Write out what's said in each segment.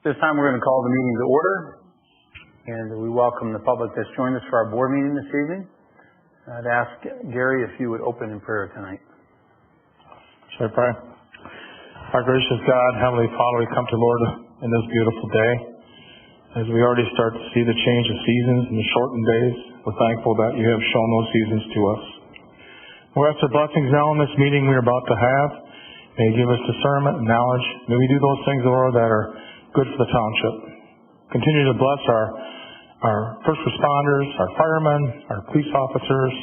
This time we're going to call the meeting to order, and we welcome the public that's joined us for our board meeting this evening. I'd ask Gary if you would open in prayer tonight. Shall I pray? Our gracious God, Heavenly Father, we come to Lord in this beautiful day. As we already start to see the change of seasons and the shortened days, we're thankful that you have shown those seasons to us. We ask your blessings now in this meeting we're about to have. May you give us discernment and knowledge. May we do those things, Lord, that are good for the township. Continue to bless our first responders, our firemen, our police officers,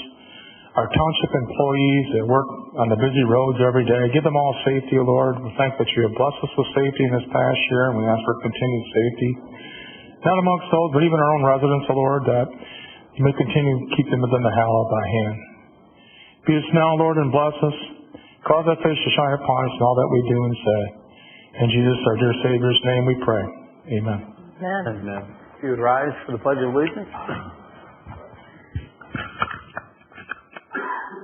our township employees that work on the busy roads every day. Give them all safety, Lord. We thank that you have blessed us with safety in this past year, and we ask for continued safety. Not amongst those, but even our own residents, Lord, that you may continue to keep them within the hollow of thy hand. Be us now, Lord, and bless us. Cause thy face to shine upon us in all that we do and say. In Jesus, our dear Savior's name, we pray. Amen. Amen. Amen. If you would rise for the Pledge of Allegiance.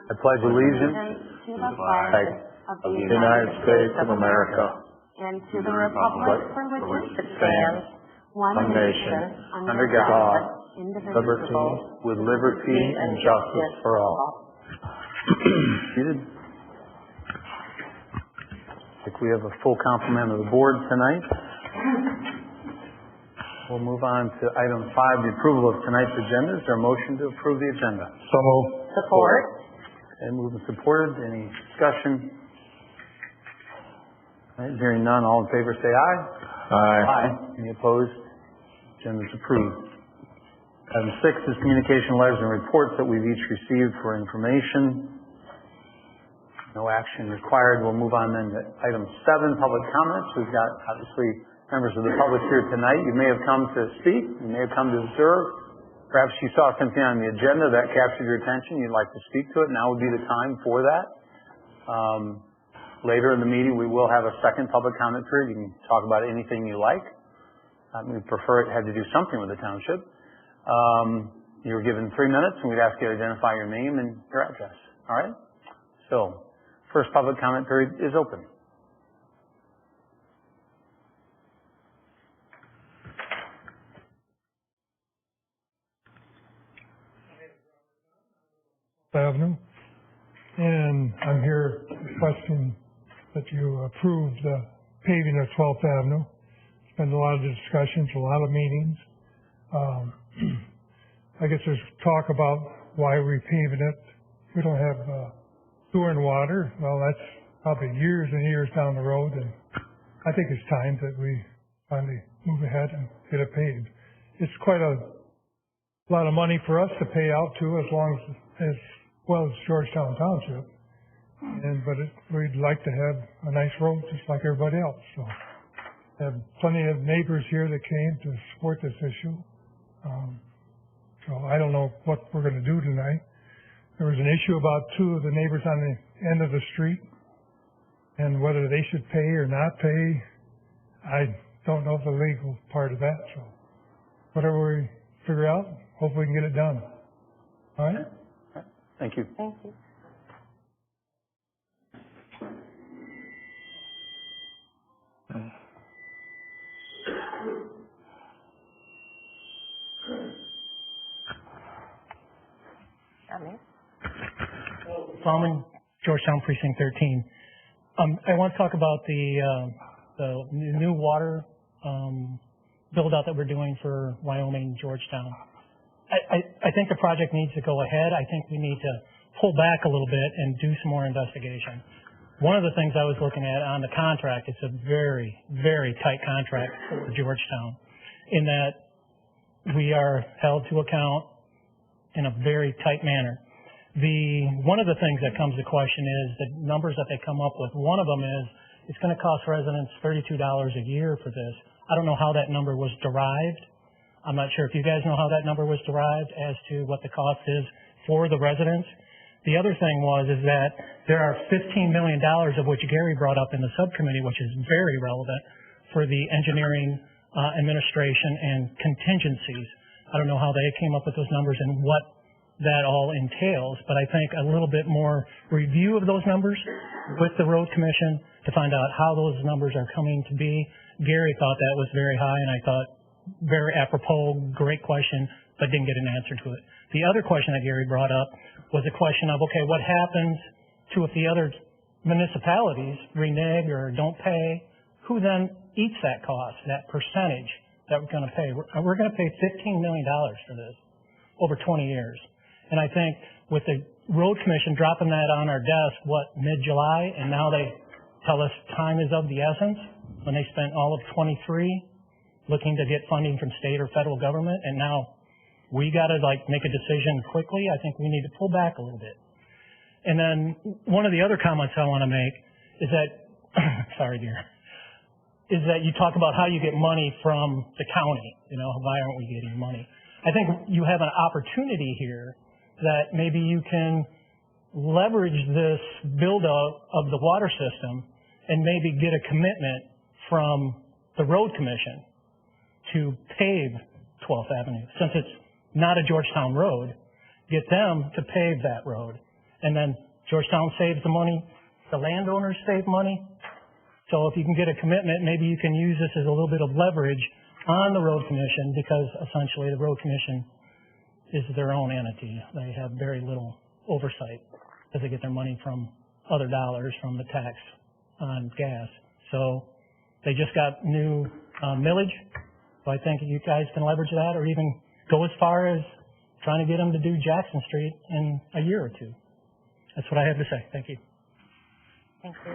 I pledge allegiance to the flag of the United States of America and to the republic for which it stands, one nation, under God, indivisible, with liberty and justice for all. Seated. I think we have a full complement of the board tonight. We'll move on to item 5, the approval of tonight's agenda. Is there a motion to approve the agenda? So moved. Support. And moved and supported. Any discussion? All right, hearing none, all in favor say aye. Aye. Any opposed? Agenda is approved. Item 6 is communication letters and reports that we've each received for information. No action required. We'll move on then to item 7, public comments. We've got, obviously, members of the public here tonight. You may have come to speak. You may have come to observe. Perhaps you saw something on the agenda that captured your attention. You'd like to speak to it. Now would be the time for that. Later in the meeting, we will have a second public comment period. You can talk about anything you like. We prefer it had to do something with the township. You were given 3 minutes, and we'd ask you to identify your name and your address. All right? So, first public comment period is open. Avenue, and I'm here requesting that you approve the paving of 12th Avenue. It's been a lot of discussions, a lot of meetings. I guess there's talk about why we're paving it. We don't have sewer and water. Well, that's probably years and years down the road, and I think it's time that we finally move ahead and get it paved. It's quite a lot of money for us to pay out to, as well as Georgetown Township, but we'd like to have a nice road just like everybody else. So I have plenty of neighbors here that came to support this issue. So I don't know what we're going to do tonight. There was an issue about 2 of the neighbors on the end of the street and whether they should pay or not pay. I don't know the legal part of that. So whatever we figure out, hopefully we can get it done. All right? Thank you. Thank you. Bauman, Georgetown Precinct 13. I want to talk about the new water build-out that we're doing for Wyoming, Georgetown. I think the project needs to go ahead. I think we need to pull back a little bit and do some more investigation. One of the things I was looking at on the contract, it's a very, very tight contract for Georgetown in that we are held to account in a very tight manner. One of the things that comes to question is the numbers that they come up with. One of them is it's going to cost residents $32 a year for this. I don't know how that number was derived. I'm not sure if you guys know how that number was derived as to what the cost is for the residents. The other thing is that there are $15 million of which Gary brought up in the subcommittee, which is very relevant for the engineering, administration, and contingencies. I don't know how they came up with those numbers and what that all entails, but I think a little bit more review of those numbers with the road commission to find out how those numbers are coming to be Gary thought that was very high, and I thought very apropos, great question, but didn't get an answer to it. The other question that Gary brought up was a question of, okay, what happens to if the other municipalities renege or don't pay? Who then eats that cost, that percentage that we're going to pay? We're going to pay $15 million for this over 20 years. And I think with the road commission dropping that on our desk, mid-July, and now they tell us time is of the essence, when they spent all of 23 looking to get funding from state or federal government, and now we got to make a decision quickly. I think we need to pull back a little bit. And then one of the other comments I want to make is that, sorry dear, is that you talk about how you get money from the county. Why aren't we getting money? I think you have an opportunity here that maybe you can leverage this build-up of the water system and maybe get a commitment from the road commission to pave 12th Avenue. Since it's not a Georgetown road, get them to pave that road. And then Georgetown saves the money, the landowners save money. So if you can get a commitment, maybe you can use this as a little bit of leverage on the road commission, because essentially the road commission is their own entity. They have very little oversight because they get their money from other dollars from the tax on gas. So they just got new millage. So I think you guys can leverage that, or even go as far as trying to get them to do Jackson Street in a year or two. That's what I have to say. Thank you. Thank you.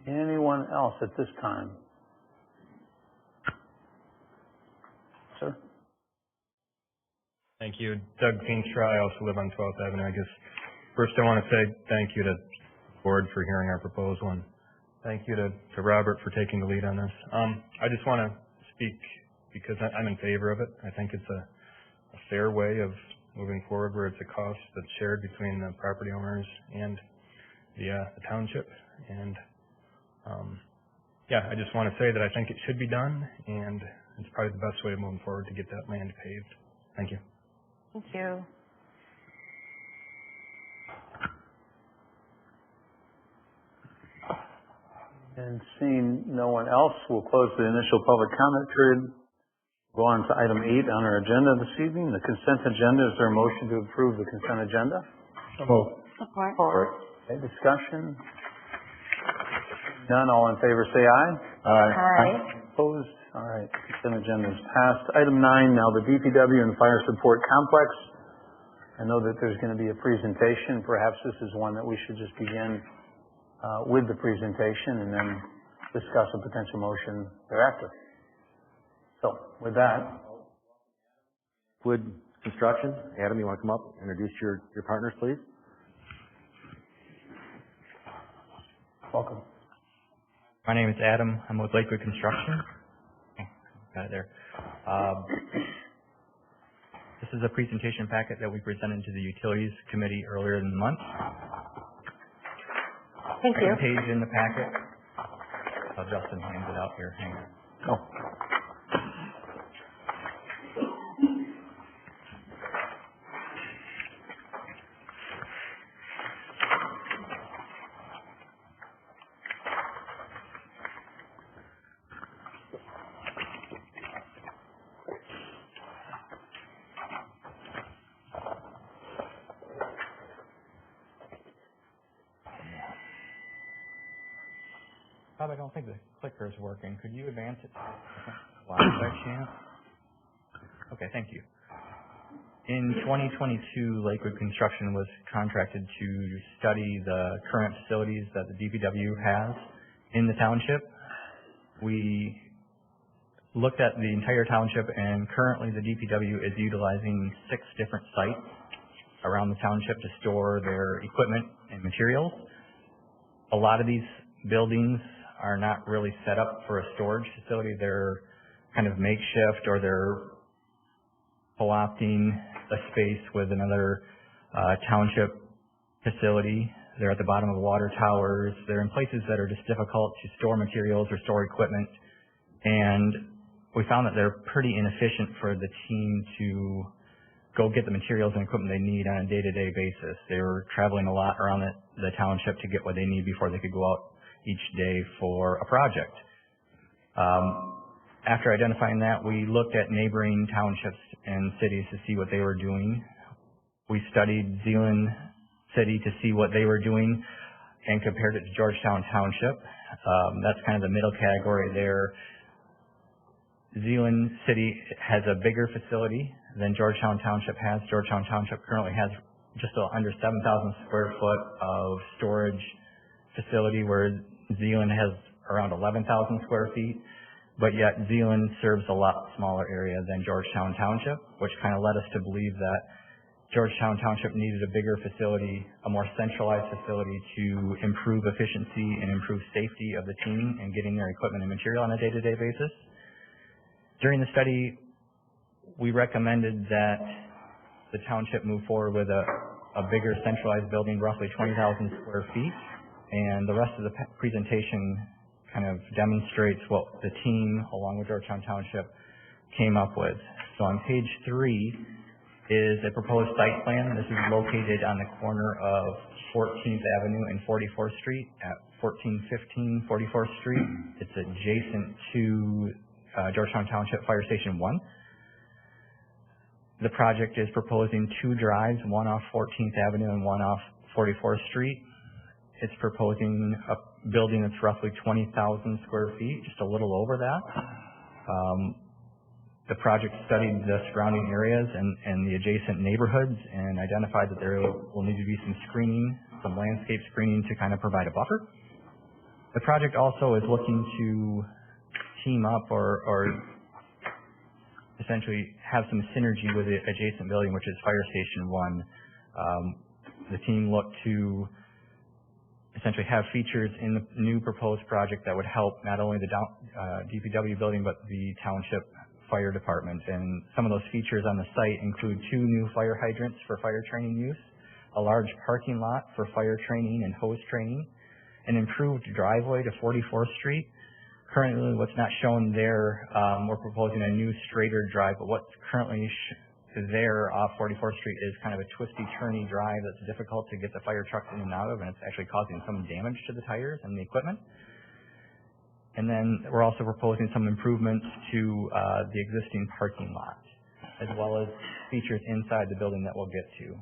Anyone else at this time? Sir? Thank you. Doug Feenstra. I also live on 12th Avenue. I guess first I want to say thank you to the board for hearing our proposal, and thank you to Robert for taking the lead on this. I just want to speak because I'm in favor of it. I think it's a fair way of moving forward where it's a cost that's shared between the property owners and the township. And I just want to say that I think it should be done, and it's probably the best way of moving forward to get that land paved. Thank you. Thank you. And seeing no one else, we'll close the initial public comment period. Go on to item 8 on our agenda this evening, the consent agenda. Is there a motion to approve the consent agenda? Support. Okay, discussion? None. All in favor say aye. Aye. Opposed? All right. Consent agenda is passed. Item 9, now the DPW and Fire Support Complex. I know that there's going to be a presentation. Perhaps this is one that we should just begin with the presentation and then discuss a potential motion thereafter. So, with that. Wood Construction. Adam, you want to come up, introduce your partners, please? Welcome. My name is Adam. I'm with Lakewood Construction. Got it there. This is a presentation packet that we presented to the Utilities Committee earlier in the month. Thank you. Second page in the packet. Justin hands it out here. Hang on. Oh. Bob, I don't think the clicker is working. Could you advance it to the slide by chance? Okay, thank you. In 2022, Lakewood Construction was contracted to study the current facilities that the DPW has in the township. We looked at the entire township, and currently the DPW is utilizing 6 different sites around the township to store their equipment and materials. A lot of these buildings are not really set up for a storage facility. They're kind of makeshift, or they're co-opting a space with another township facility. They're at the bottom of water towers. They're in places that are just difficult to store materials or store equipment. And we found that they're pretty inefficient for the team to go get the materials and equipment they need on a day-to-day basis. They were traveling a lot around the township to get what they need before they could go out each day for a project. After identifying that, we looked at neighboring townships and cities to see what they were doing. We studied Zeeland City to see what they were doing and compared it to Georgetown Township. That's kind of the middle category there. Zeeland City has a bigger facility than Georgetown Township has. Georgetown Township currently has just under 7,000 square foot of storage facility, where Zeeland has around 11,000 square feet. But yet Zeeland serves a lot smaller area than Georgetown Township, which kind of led us to believe that Georgetown Township needed a bigger facility, a more centralized facility to improve efficiency and improve safety of the team and getting their equipment and material on a day-to-day basis. During the study, we recommended that the township move forward with a bigger centralized building, roughly 20,000 square feet, and the rest of the presentation kind of demonstrates what the team, along with Georgetown Township, came up with. So on page 3 is a proposed site plan. This is located on the corner of 14th Avenue and 44th Street at 1415 44th Street. It's adjacent to Georgetown Township Fire Station 1. The project is proposing 2 drives, one off 14th Avenue and one off 44th Street. It's proposing a building that's roughly 20,000 square feet, just a little over that. The project studied the surrounding areas and the adjacent neighborhoods and identified that there will need to be some screening, some landscape screening to kind of provide a buffer. The project also is looking to team up or essentially have some synergy with the adjacent building, which is Fire Station 1. The team looked to essentially have features in the new proposed project that would help not only the DPW building, but the township fire department. And some of those features on the site include 2 new fire hydrants for fire training use, a large parking lot for fire training and hose training, an improved driveway to 44th Street. Currently, what's not shown there, we're proposing a new straighter drive, but what's currently there off 44th Street is kind of a twisty, turny drive that's difficult to get the fire trucks in and out of, and it's actually causing some damage to the tires and the equipment. And then we're also proposing some improvements to the existing parking lot, as well as features inside the building that we'll get to.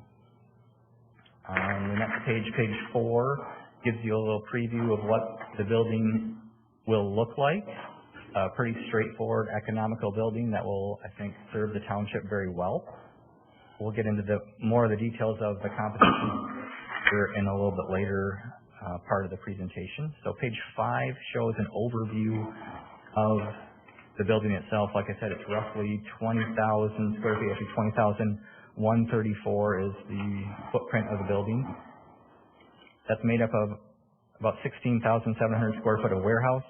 The next page, page 4, gives you a little preview of what the building will look like. A pretty straightforward, economical building that will, I think, serve the township very well. We'll get into more of the details of the competition here in a little bit later part of the presentation. So page 5 shows an overview of the building itself. Like I said, it's roughly 20,000 square feet, actually 20,134 is the footprint of the building. That's made up of about 16,700 square foot of warehouse,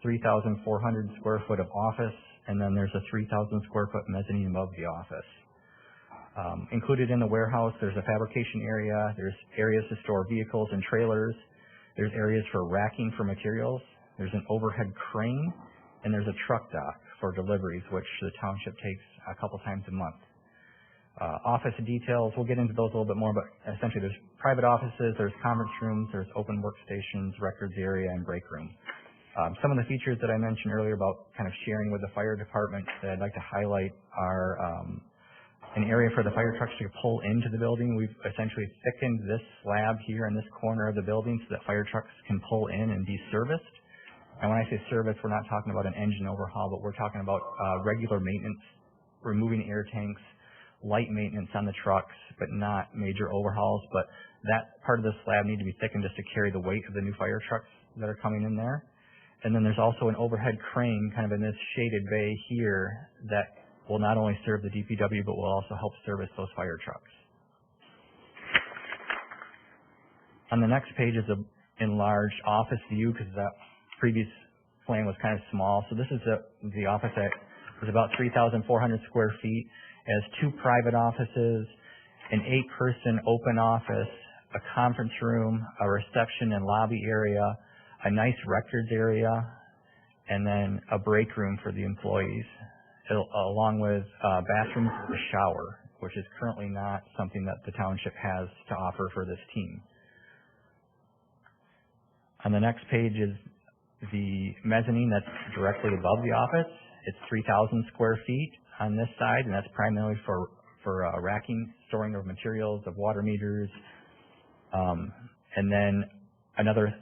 3,400 square foot of office, and then there's a 3,000 square foot mezzanine above the office. Included in the warehouse, there's a fabrication area, there's areas to store vehicles and trailers, there's areas for racking for materials, there's an overhead crane, and there's a truck dock for deliveries, which the township takes a couple times a month. Office details, we'll get into those a little bit more, but essentially there's private offices, there's conference rooms, there's open workstations, records area, and break room. Some of the features that I mentioned earlier about kind of sharing with the fire department that I'd like to highlight are an area for the fire trucks to pull into the building. We've essentially thickened this slab here in this corner of the building so that fire trucks can pull in and be serviced. And when I say service, we're not talking about an engine overhaul, but we're talking about regular maintenance, removing air tanks, light maintenance on the trucks, but not major overhauls. But that part of the slab needs to be thickened just to carry the weight of the new fire trucks that are coming in there. And then there's also an overhead crane kind of in this shaded bay here that will not only serve the DPW, but will also help service those fire trucks. On the next page is an enlarged office view, because that previous plan was kind of small. So this is the office that is about 3,400 square feet. It has 2 private offices, an 8-person open office, a conference room, a reception and lobby area, a nice records area, and then a break room for the employees, along with bathrooms with a shower which is currently not something that the township has to offer for this team. On the next page is the mezzanine that's directly above the office. It's 3,000 square feet on this side, and that's primarily for racking, storing of materials, of water meters, and then another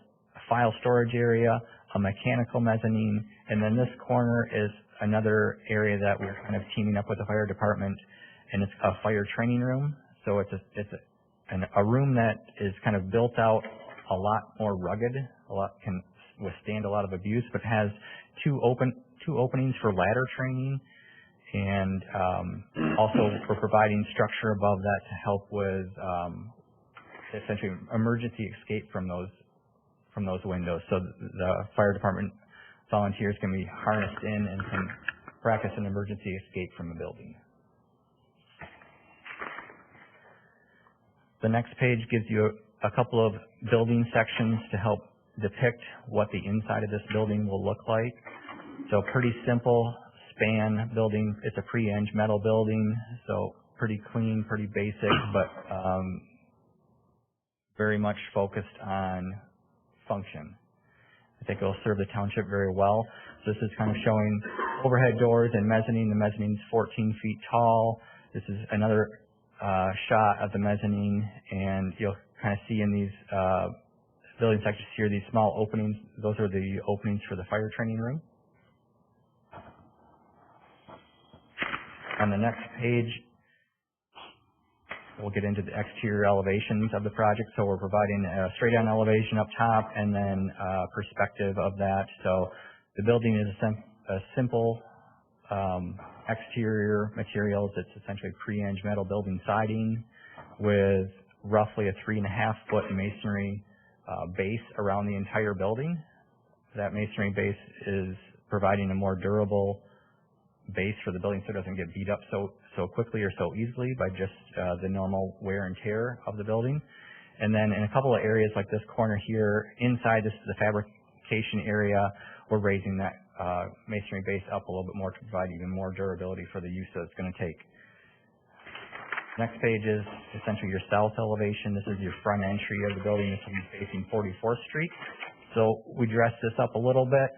file storage area, a mechanical mezzanine, and then this corner is another area that we're kind of teaming up with the fire department, and it's a fire training room. So it's a room that is kind of built out a lot more rugged, can withstand a lot of abuse, but has two openings for ladder training, and also we're providing structure above that to help with essentially emergency escape from those windows. So the fire department volunteers can be harnessed in and can practice an emergency escape from the building. The next page gives you a couple of building sections to help depict what the inside of this building will look like. So pretty simple span building. It's a pre-eng metal building, so pretty clean, pretty basic, but very much focused on function. I think it'll serve the township very well. So this is kind of showing overhead doors and mezzanine. The mezzanine is 14 feet tall. This is another shot of the mezzanine, and you'll kind of see in these building sections here, these small openings. Those are the openings for the fire training room. On the next page, we'll get into the exterior elevations of the project. So we're providing a straight-on elevation up top and then perspective of that. So the building is a simple exterior materials. It's essentially pre-eng metal building siding with roughly a 3.5-foot masonry base around the entire building. That masonry base is providing a more durable base for the building so it doesn't get beat up so quickly or so easily by just the normal wear and tear of the building. And then in a couple of areas like this corner here, inside this is the fabrication area, we're raising that masonry base up a little bit more to provide even more durability for the use that it's going to take. Next page is essentially your south elevation. This is your front entry of the building. This will be facing 44th Street. So we dressed this up a little bit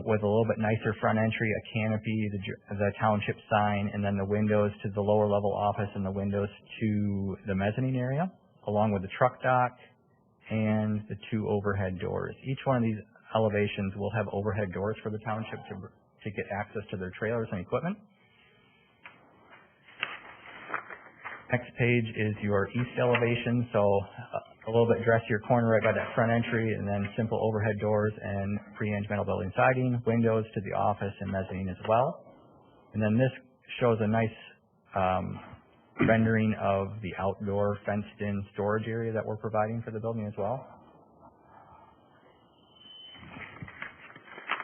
with a little bit nicer front entry, a canopy, the township sign, and then the windows to the lower level office and the windows to the mezzanine area, along with the truck dock and the 2 overhead doors. Each one of these elevations will have overhead doors for the township to get access to their trailers and equipment. Next page is your east elevation, so a little bit dressier corner right by that front entry, and then simple overhead doors and pre-eng metal building siding, windows to the office and mezzanine as well. And then this shows a nice rendering of the outdoor fenced-in storage area that we're providing for the building as well.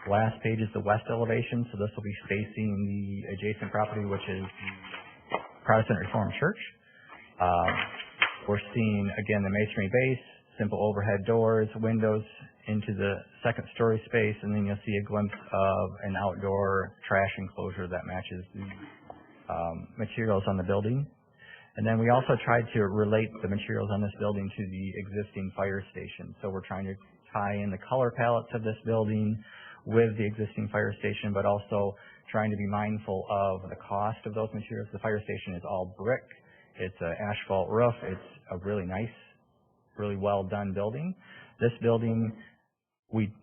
Last page is the west elevation, so this will be facing the adjacent property, which is the Protestant Reformed Church. We're seeing, again, the masonry base, simple overhead doors, windows into the second-story space, and then you'll see a glimpse of an outdoor trash enclosure that matches the materials on the building. And then we also tried to relate the materials on this building to the existing fire station. So we're trying to tie in the color palettes of this building with the existing fire station, but also trying to be mindful of the cost of those materials. The fire station is all brick. It's an asphalt roof. It's a really nice, really well done building. This building, we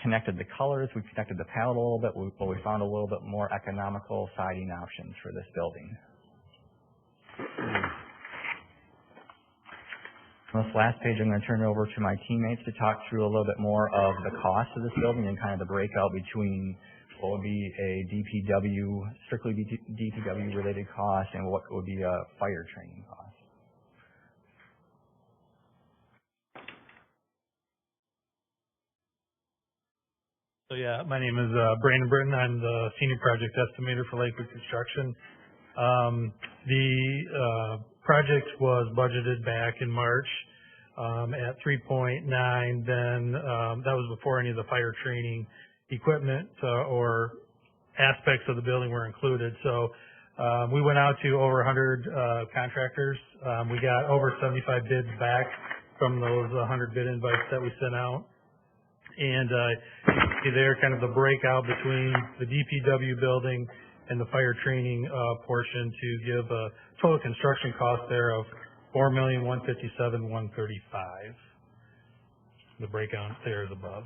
connected the colors, we connected the palette a little bit, but we found a little bit more economical siding options for this building. On this last page, I'm going to turn it over to my teammates to talk through a little bit more of the cost of this building and kind of the breakout between what would be a DPW, strictly DPW related cost, and what would be a fire training cost. So yeah, my name is Brandon Britton. I'm the senior project estimator for Lakewood Construction. The project was budgeted back in March at 3.9. Then that was before any of the fire training equipment or aspects of the building were included. So We went out to over 100 contractors. We got over 75 bids back from those 100 bid invites that we sent out. And you can see there kind of the breakout between the DPW building and the fire training portion to give a total construction cost there of $4,157,135. The breakout there is above.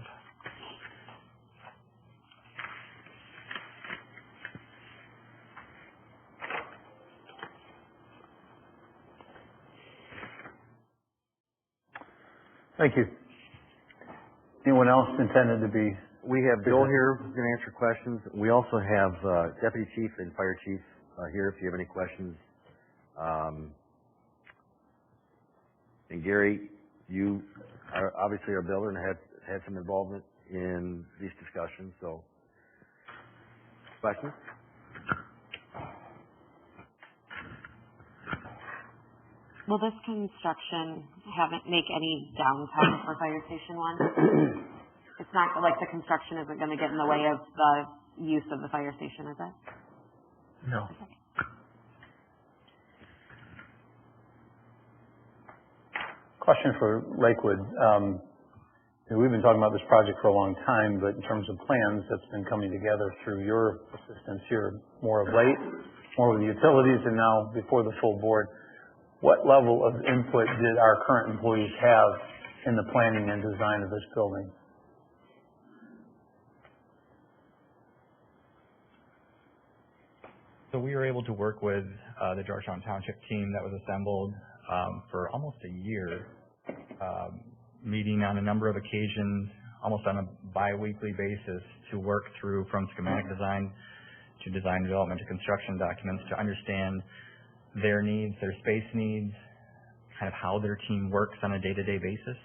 Thank you. Anyone else intended to be? We have Bill here who's going to answer questions. We also have Deputy Chief and Fire Chief here if you have any questions. And Gary, you are obviously our builder and had some involvement in these discussions. So, questions? Will this construction make any downtime for Fire Station 1? It's not like the construction isn't going to get in the way of the use of the fire station, is it? No. Question for Lakewood. We've been talking about this project for a long time, but in terms of plans, that's been coming together through your assistance here more of late, more with the utilities, and now before the full board. What level of input did our current employees have in the planning and design of this building? So we were able to work with the Georgetown Township team that was assembled for almost a year, meeting on a number of occasions, almost on a bi-weekly basis, to work through from schematic design to design development to construction documents to understand their needs, their space needs, kind of how their team works on a day-to-day basis,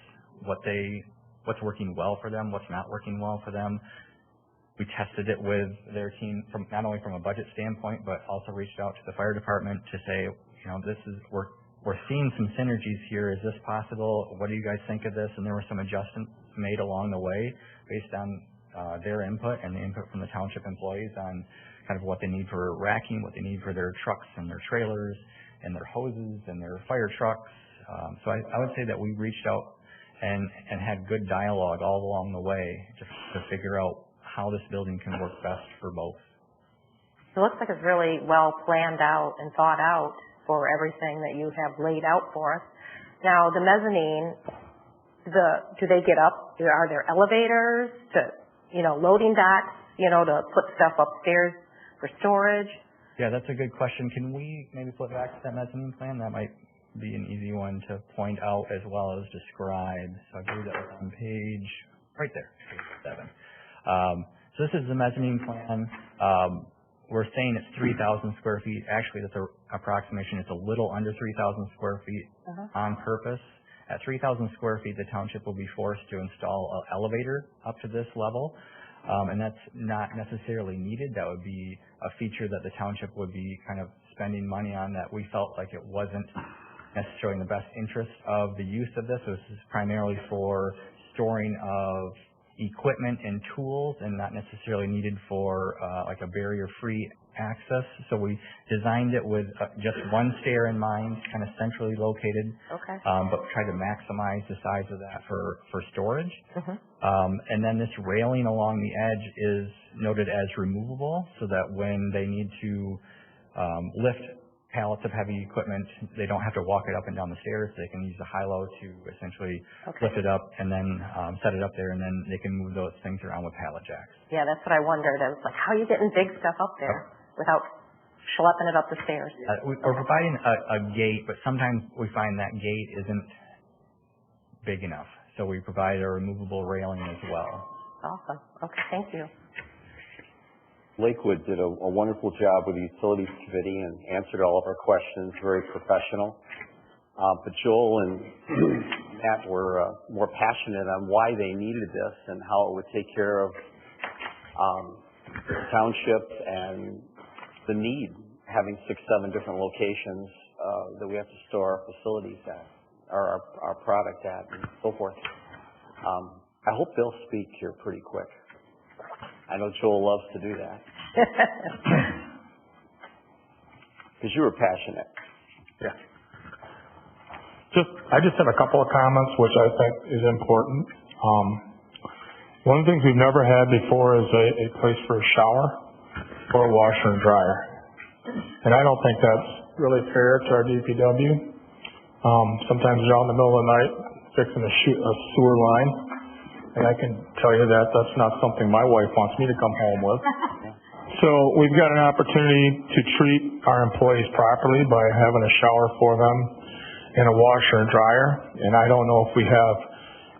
what's working well for them, what's not working well for them. We tested it with their team from not only from a budget standpoint, but also reached out to the fire department to say, we're seeing some synergies here. Is this possible? What do you guys think of this? And there were some adjustments made along the way based on their input and the input from the township employees on kind of what they need for racking, what they need for their trucks and their trailers and their hoses and their fire trucks. So I would say that we reached out and had good dialogue all along the way just to figure out how this building can work best for both. It looks like it's really well planned out and thought out for everything that you have laid out for us. Now, the mezzanine, do they get up? Are there elevators to, loading docks, to put stuff upstairs for storage? Yeah, that's a good question. Can we maybe flip back to that mezzanine plan? That might be an easy one to point out as well as describe. So I believe that was on page, right there, page 7. So this is the mezzanine plan. We're saying it's 3,000 square feet. Actually, that's an approximation. It's a little under 3,000 square feet on purpose. At 3,000 square feet, the township will be forced to install an elevator up to this level. And that's not necessarily needed. That would be a feature that the township would be kind of spending money on that we felt like it wasn't necessarily in the best interest of the use of this. This is primarily for storing of equipment and tools and not necessarily needed for like a barrier-free access. So we designed it with just one stair in mind, kind of centrally located, but try to maximize the size of that for storage. And then this railing along the edge is noted as removable so that when they need to lift pallets of heavy equipment, they don't have to walk it up and down the stairs. They can use the high-low to essentially lift it up and then set it up there, and then they can move those things around with pallet jacks. Yeah, that's what I wondered. I was like, how are you getting big stuff up there without schlepping it up the stairs? We're providing a gate, but sometimes we find that gate isn't big enough. So we provide a removable railing as well. Awesome. Okay, thank you. Lakewood did a wonderful job with the Utilities Committee and answered all of our questions, very professional. But Joel and Matt were more passionate on why they needed this and how it would take care of the township and the need, having 6-7 different locations that we have to store our facilities at, or our product at, and so forth. I hope they'll speak here pretty quick. I know Joel loves to do that. because you were passionate. Yeah. I just have a couple of comments, which I think is important. One of the things we've never had before is a place for a shower or a washer and dryer. And I don't think that's really fair to our DPW. Sometimes you're out in the middle of the night fixing a sewer line, and I can tell you that that's not something my wife wants me to come home with. So we've got an opportunity to treat our employees properly by having a shower for them and a washer and dryer. And I don't know if we have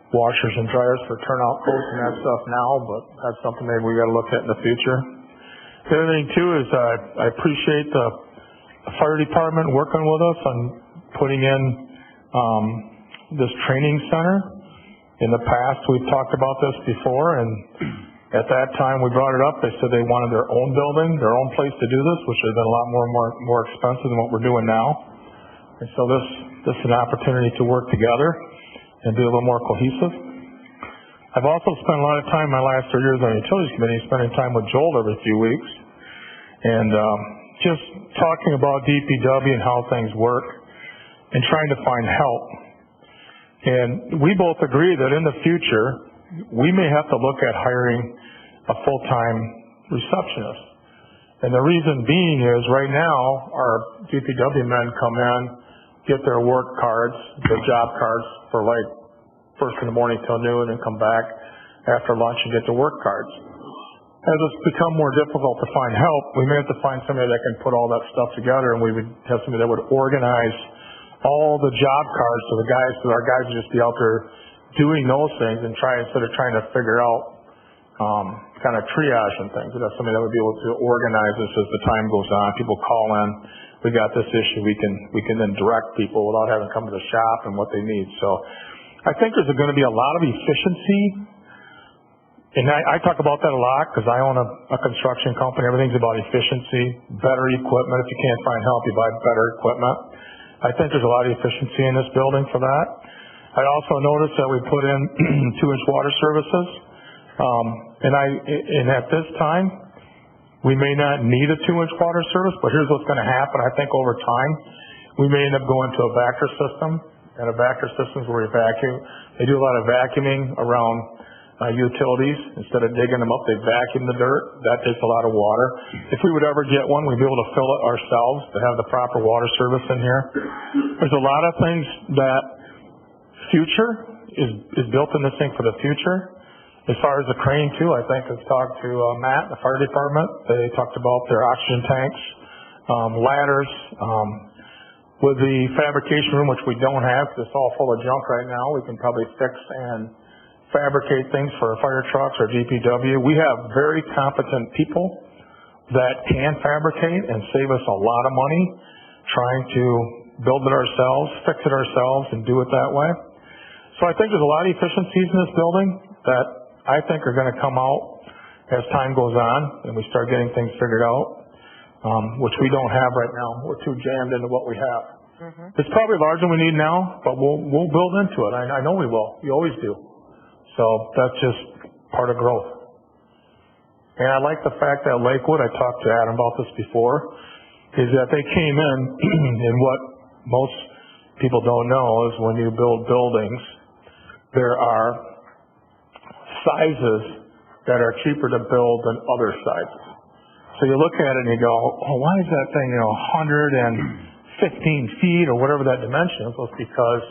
washers and dryers for turnout coats and that stuff now, but that's something maybe we got to look at in the future. The other thing too is I appreciate the fire department working with us on putting in this training center. In the past, we've talked about this before, and at that time we brought it up. They said they wanted their own building, their own place to do this, which would have been a lot more expensive than what we're doing now. And so this is an opportunity to work together and be a little more cohesive. I've also spent a lot of time my last 3 years on the Utilities Committee, spending time with Joel every few weeks, and just talking about DPW and how things work and trying to find help. And we both agree that in the future, we may have to look at hiring a full-time receptionist. And the reason being is right now, our DPW men come in, get their work cards, the job cards for like first in the morning till noon, and come back after lunch and get the work cards. As it's become more difficult to find help, we may have to find somebody that can put all that stuff together, and we would have somebody that would organize all the job cards so our guys would just be out there doing those things and instead of trying to figure out kind of triage and things. We'd have somebody that would be able to organize this as the time goes on. People call in, we got this issue, we can then direct people without having to come to the shop and what they need. So I think there's going to be a lot of efficiency, and I talk about that a lot because I own a construction company. Everything's about efficiency, better equipment. If you can't find help, you buy better equipment. I think there's a lot of efficiency in this building for that. I also noticed that we put in 2-inch water services, and at this time, we may not need a 2-inch water service, but here's what's going to happen. I think over time, we may end up going to a Vector system, and a Vector system is where you vacuum. They do a lot of vacuuming around utilities. Instead of digging them up, they vacuum the dirt. That takes a lot of water. If we would ever get one, we'd be able to fill it ourselves to have the proper water service in here. There's a lot of things that future is built in this thing for the future. As far as the crane too, I think I've talked to Matt, the fire department. They talked about their oxygen tanks, ladders. With the fabrication room, which we don't have because it's all full of junk right now, we can probably fix and fabricate things for our fire trucks or DPW. We have very competent people that can fabricate and save us a lot of money trying to build it ourselves, fix it ourselves, and do it that way. So I think there's a lot of efficiencies in this building that I think are going to come out as time goes on and we start getting things figured out, which we don't have right now. We're too jammed into what we have. Mm-hmm. It's probably larger than we need now, but we'll build into it. I know we will. We always do. So that's just part of growth. And I like the fact that Lakewood, I talked to Adam about this before, is that they came in, and what most people don't know is when you build buildings, there are sizes that are cheaper to build than other sizes. So you look at it and you go, oh, why is that thing, 115 feet or whatever that dimension is? Well, it's because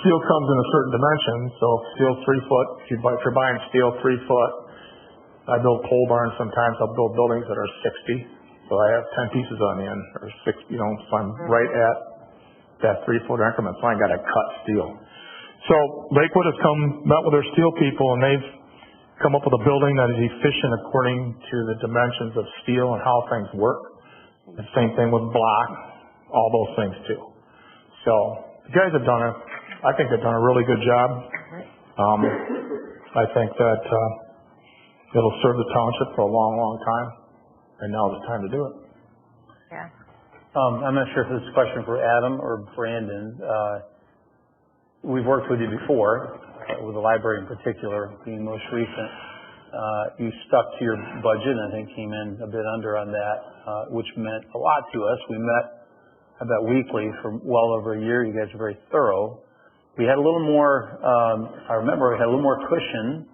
steel comes in a certain dimension. So steel 3 foot, if you're buying steel 3 foot, I build pole barns sometimes. I'll build buildings that are 60. So I have 10 pieces on the end, or 6, so I'm right at that 3-foot increment. So I got to cut steel. So Lakewood has met with their steel people, and they've come up with a building that is efficient according to the dimensions of steel and how things work. The same thing with block, all those things too. So the guys have I think they've done a really good job. I think that it'll serve the township for a long, long time, and now is the time to do it. Yeah. I'm not sure if this is a question for Adam or Brandon. We've worked with you before, with the library in particular being most recent. You stuck to your budget, and I think came in a bit under on that, which meant a lot to us. We met about weekly for well over a year. You guys are very thorough. We had a little more, I remember we had a little more cushion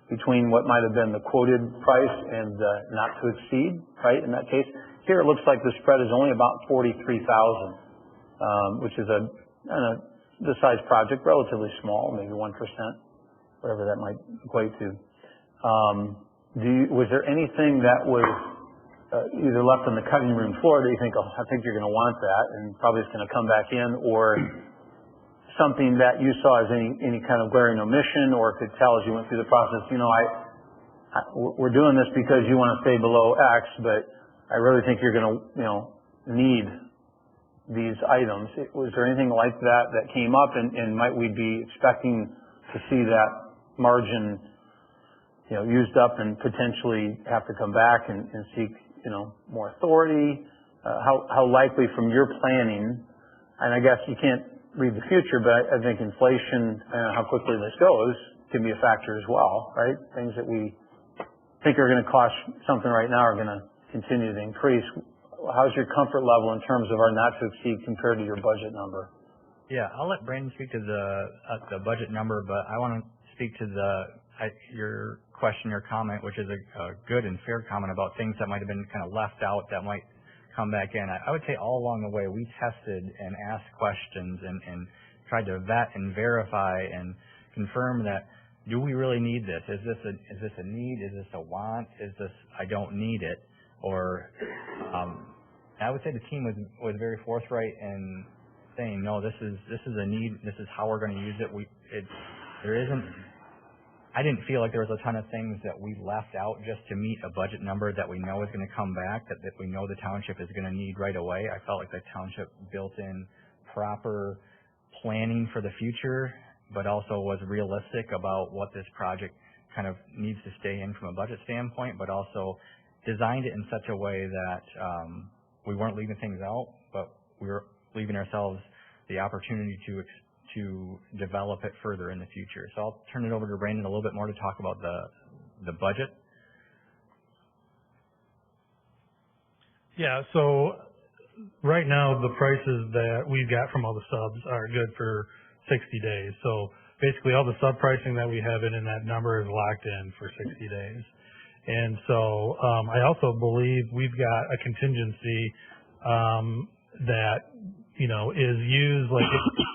between what might have been the quoted price and not to exceed, right, in that case. Here it looks like the spread is only about $43,000, which is the size project, relatively small, maybe 1%, whatever that might equate to. Was there anything that was either left on the cutting room floor that you think, oh, I think you're going to want that, and probably it's going to come back in, or something that you saw as any kind of glaring omission, or could tell as you went through the process, we're doing this because you want to stay below X, but I really think you're going to, need these items. Was there anything like that that came up, and might we be expecting to see that margin, used up and potentially have to come back and seek, more authority? How likely from your planning, and I guess you can't read the future, but I think inflation and how quickly this goes can be a factor as well, right? Things that we think are going to cost something right now are going to continue to increase. How's your comfort level in terms of our not to exceed compared to your budget number? Yeah, I'll let Brandon speak to the budget number, but I want to speak to your question, your comment, which is a good and fair comment about things that might have been kind of left out that might come back in. I would say all along the way we tested and asked questions and tried to vet and verify and confirm that, do we really need this? Is this a need? Is this a want? Is this I don't need it? Or I would say the team was very forthright in saying, no, this is a need. This is how we're going to use it. I didn't feel like there was a ton of things that we left out just to meet a budget number that we know is going to come back, that we know the township is going to need right away. I felt like the township built in proper planning for the future, but also was realistic about what this project kind of needs to stay in from a budget standpoint, but also designed it in such a way that we weren't leaving things out, but we were leaving ourselves the opportunity to develop it further in the future. So I'll turn it over to Brandon a little bit more to talk about the budget. Yeah, so right now the prices that we've got from all the subs are good for 60 days. So basically all the sub pricing that we have in that number is locked in for 60 days. And so I also believe we've got a contingency that is used, like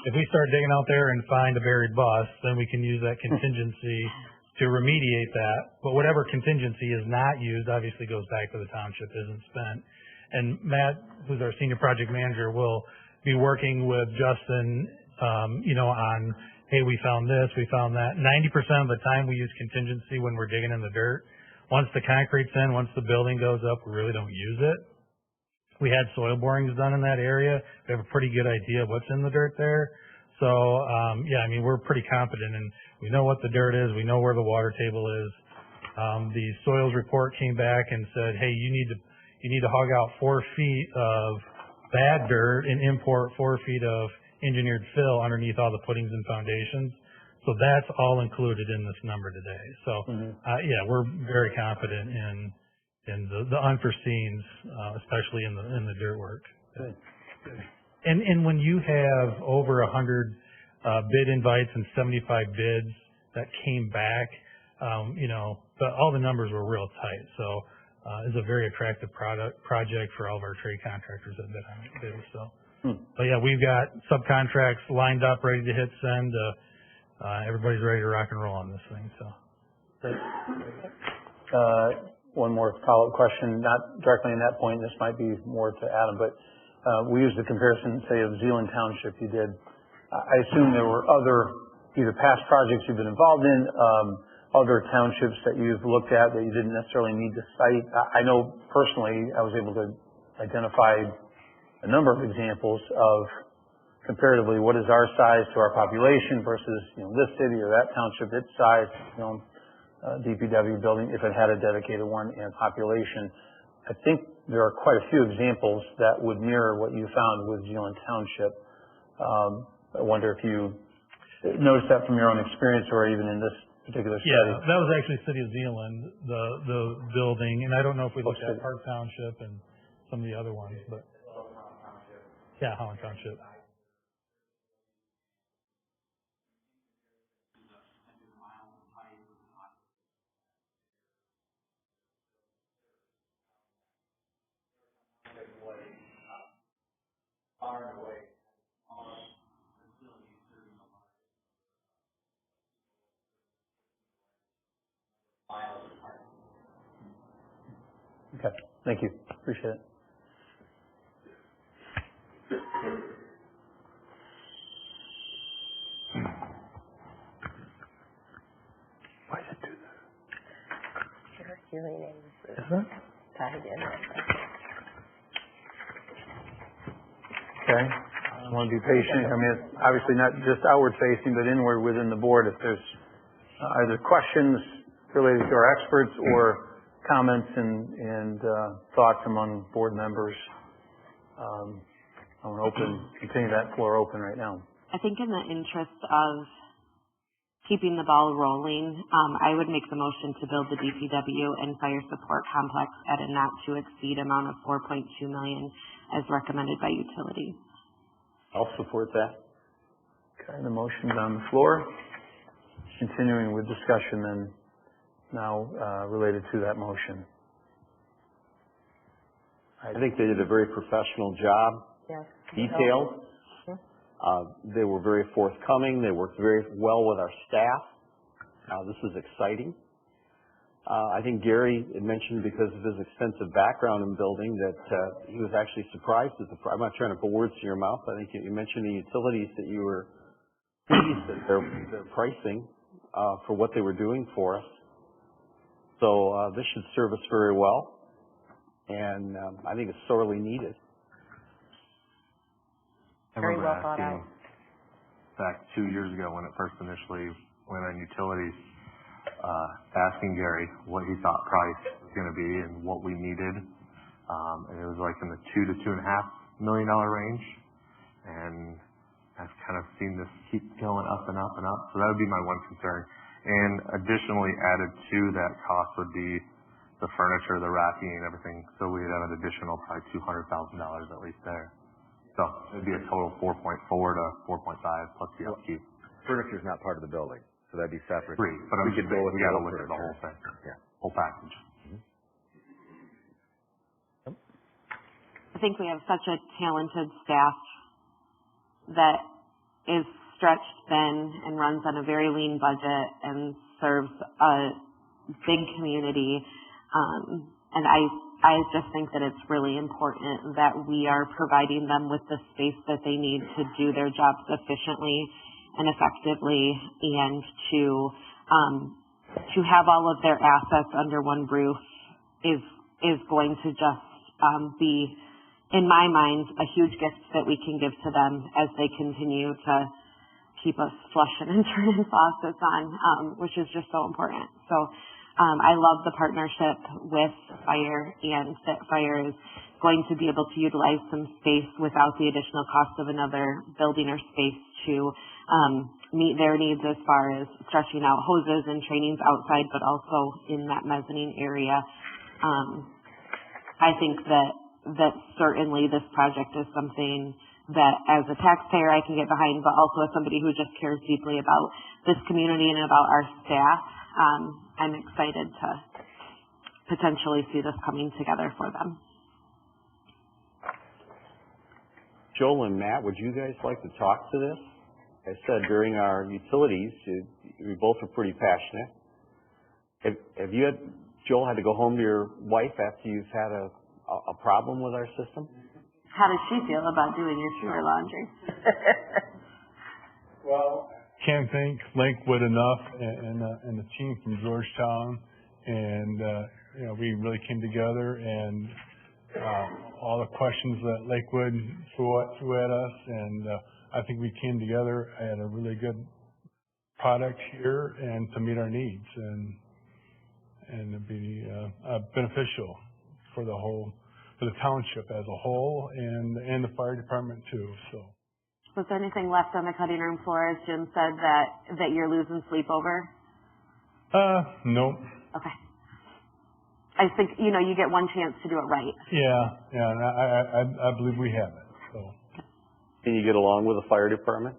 if we start digging out there and find a buried bus, then we can use that contingency to remediate that. But whatever contingency is not used obviously goes back to the township, isn't spent. And Matt, who's our senior project manager, will be working with Justin, on, hey, we found this, we found that. 90% of the time we use contingency when we're digging in the dirt. Once the concrete's in, once the building goes up, we really don't use it. We had soil borings done in that area. We have a pretty good idea of what's in the dirt there. So, we're pretty confident, and we know what the dirt is. We know where the water table is. The soils report came back and said, hey, you need to hog out 4 feet of bad dirt and import 4 feet of engineered fill underneath all the footings and foundations. So that's all included in this number today. So, we're very confident in the unforeseens, especially in the dirt work. Good. And when you have over 100 bid invites and 75 bids that came back, all the numbers were real tight. So it's a very attractive project for all of our trade contractors that bid on it too. So, but yeah, we've got subcontracts lined up, ready to hit send. Everybody's ready to rock and roll on this thing. So. One more follow-up question, not directly in that point. This might be more to Adam, but we used the comparison, say, of Zeeland Township you did. I assume there were other either past projects you've been involved in, other townships that you've looked at that you didn't necessarily need to cite. I know personally I was able to identify a number of examples of comparatively what is our size to our population versus this city or that township, its size, DPW building, if it had a dedicated one, and population. I think there are quite a few examples that would mirror what you found with Georgetown Township. I wonder if you noticed that from your own experience or even in this particular study? Yeah, that was actually City of Zealand, the building, and I don't know if we looked at Park Township and some of the other ones, but. Yeah, Holland Township. Okay, thank you. Appreciate it. Why did it do that? Your hearing aids Is that? tied in. Okay. I want to be patient. I mean, it's obviously not just outward facing, but inward within the board. If there's either questions related to our experts or comments and thoughts among board members, I want to continue that floor open right now. I think in the interest of keeping the ball rolling, I would make the motion to build the DPW and fire support complex at a not to exceed amount of $4.2 million as recommended by utilities. I'll support that. Okay, the motion's on the floor. Continuing with discussion then now related to that motion. I think they did a very professional job. Yes. Detailed. They were very forthcoming. They worked very well with our staff. This is exciting. I think Gary had mentioned because of his extensive background in building that he was actually surprised at I'm not trying to put words in your mouth. I think you mentioned the utilities that you were pleased at their pricing for what they were doing for us. So this should serve us very well, and I think it's sorely needed. I Very remember well thought out. back 2 years ago when it first initially went on utilities, asking Gary what he thought price was going to be and what we needed. And it was like in the $2 to $2.5 million range. And I've kind of seen this keep going up and up and up. So that would be my one concern. And additionally added to that cost would be the furniture, the racking and everything. So we'd have an additional probably $200,000 at least there. So it'd be a total of 4.4 to 4.5 plus the upkeep. Furniture's not part of the building, so that'd be separate. Free, but we could go with we got to the look at the whole thing. Yeah. Whole package. I think we have such a talented staff that is stretched thin and runs on a very lean budget and serves a big community. And I just think that it's really important that we are providing them with the space that they need to do their jobs efficiently and effectively, and to have all of their assets under one roof is going to just be, in my mind, a huge gift that we can give to them as they continue to keep us flushing and turning faucets on, which is just so important. So I love the partnership with Fire, and that Fire is going to be able to utilize some space without the additional cost of another building or space to meet their needs as far as stretching out hoses and trainings outside, but also in that mezzanine area. I think that certainly this project is something that as a taxpayer I can get behind, but also as somebody who just cares deeply about this community and about our staff. I'm excited to potentially see this coming together for them. Joel and Matt, would you guys like to talk to this? I said during our utilities, we both were pretty passionate. Have you Joel, had to go home to your wife after you've had a problem with our system? How does she feel about doing your sewer laundry? Well, can't thank Lakewood enough and the team from Georgetown, and we really came together, and all the questions that Lakewood threw at us, and I think we came together at a really good product here and to meet our needs and to be beneficial for the township as a whole and the fire department too. So. Was there anything left on the cutting room floor, as Jim said, that you're losing sleep over? Nope. Okay. I think, you get one chance to do it right. Yeah, and I believe we have it, so. Can you get along with the fire department?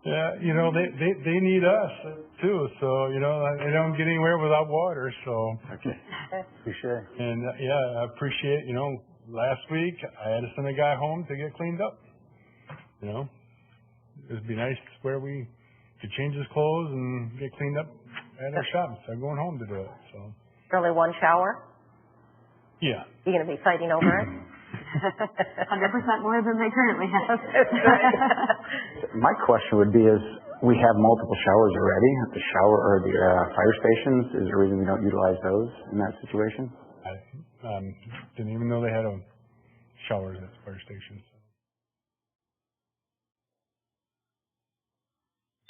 Yeah, they need us too, so, they don't get anywhere without water, so. Okay. Appreciate it. And, I appreciate, last week I had to send a guy home to get cleaned up. It'd be nice where we could change his clothes and get cleaned up at our shop instead of going home to do it, so. Only one shower? Yeah. You gonna be fighting over it? 100% more than they currently have. My question would be is, we have multiple showers already at the shower or the fire stations. Is there a reason we don't utilize those in that situation? I didn't even know they had showers at the fire stations.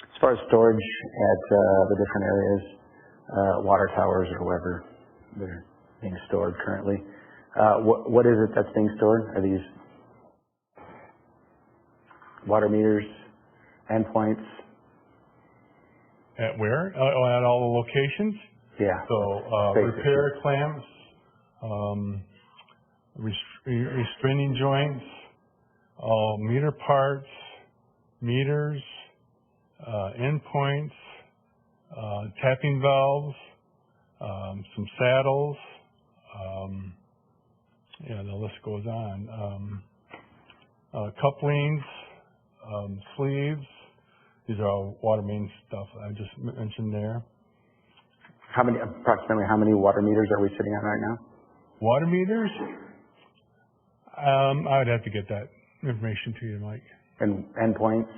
As far as storage at the different areas, water towers or wherever they're being stored currently, what is it that's being stored? Are these water meters, endpoints? At where? At all the locations? Yeah. So, repair clamps, restraining joints, all meter parts, meters, endpoints, tapping valves, some saddles, the list goes on. Couplings, sleeves. These are all water main stuff I just mentioned there. Approximately how many water meters are we sitting on right now? Water meters? I would have to get that information to you, Mike. And endpoints?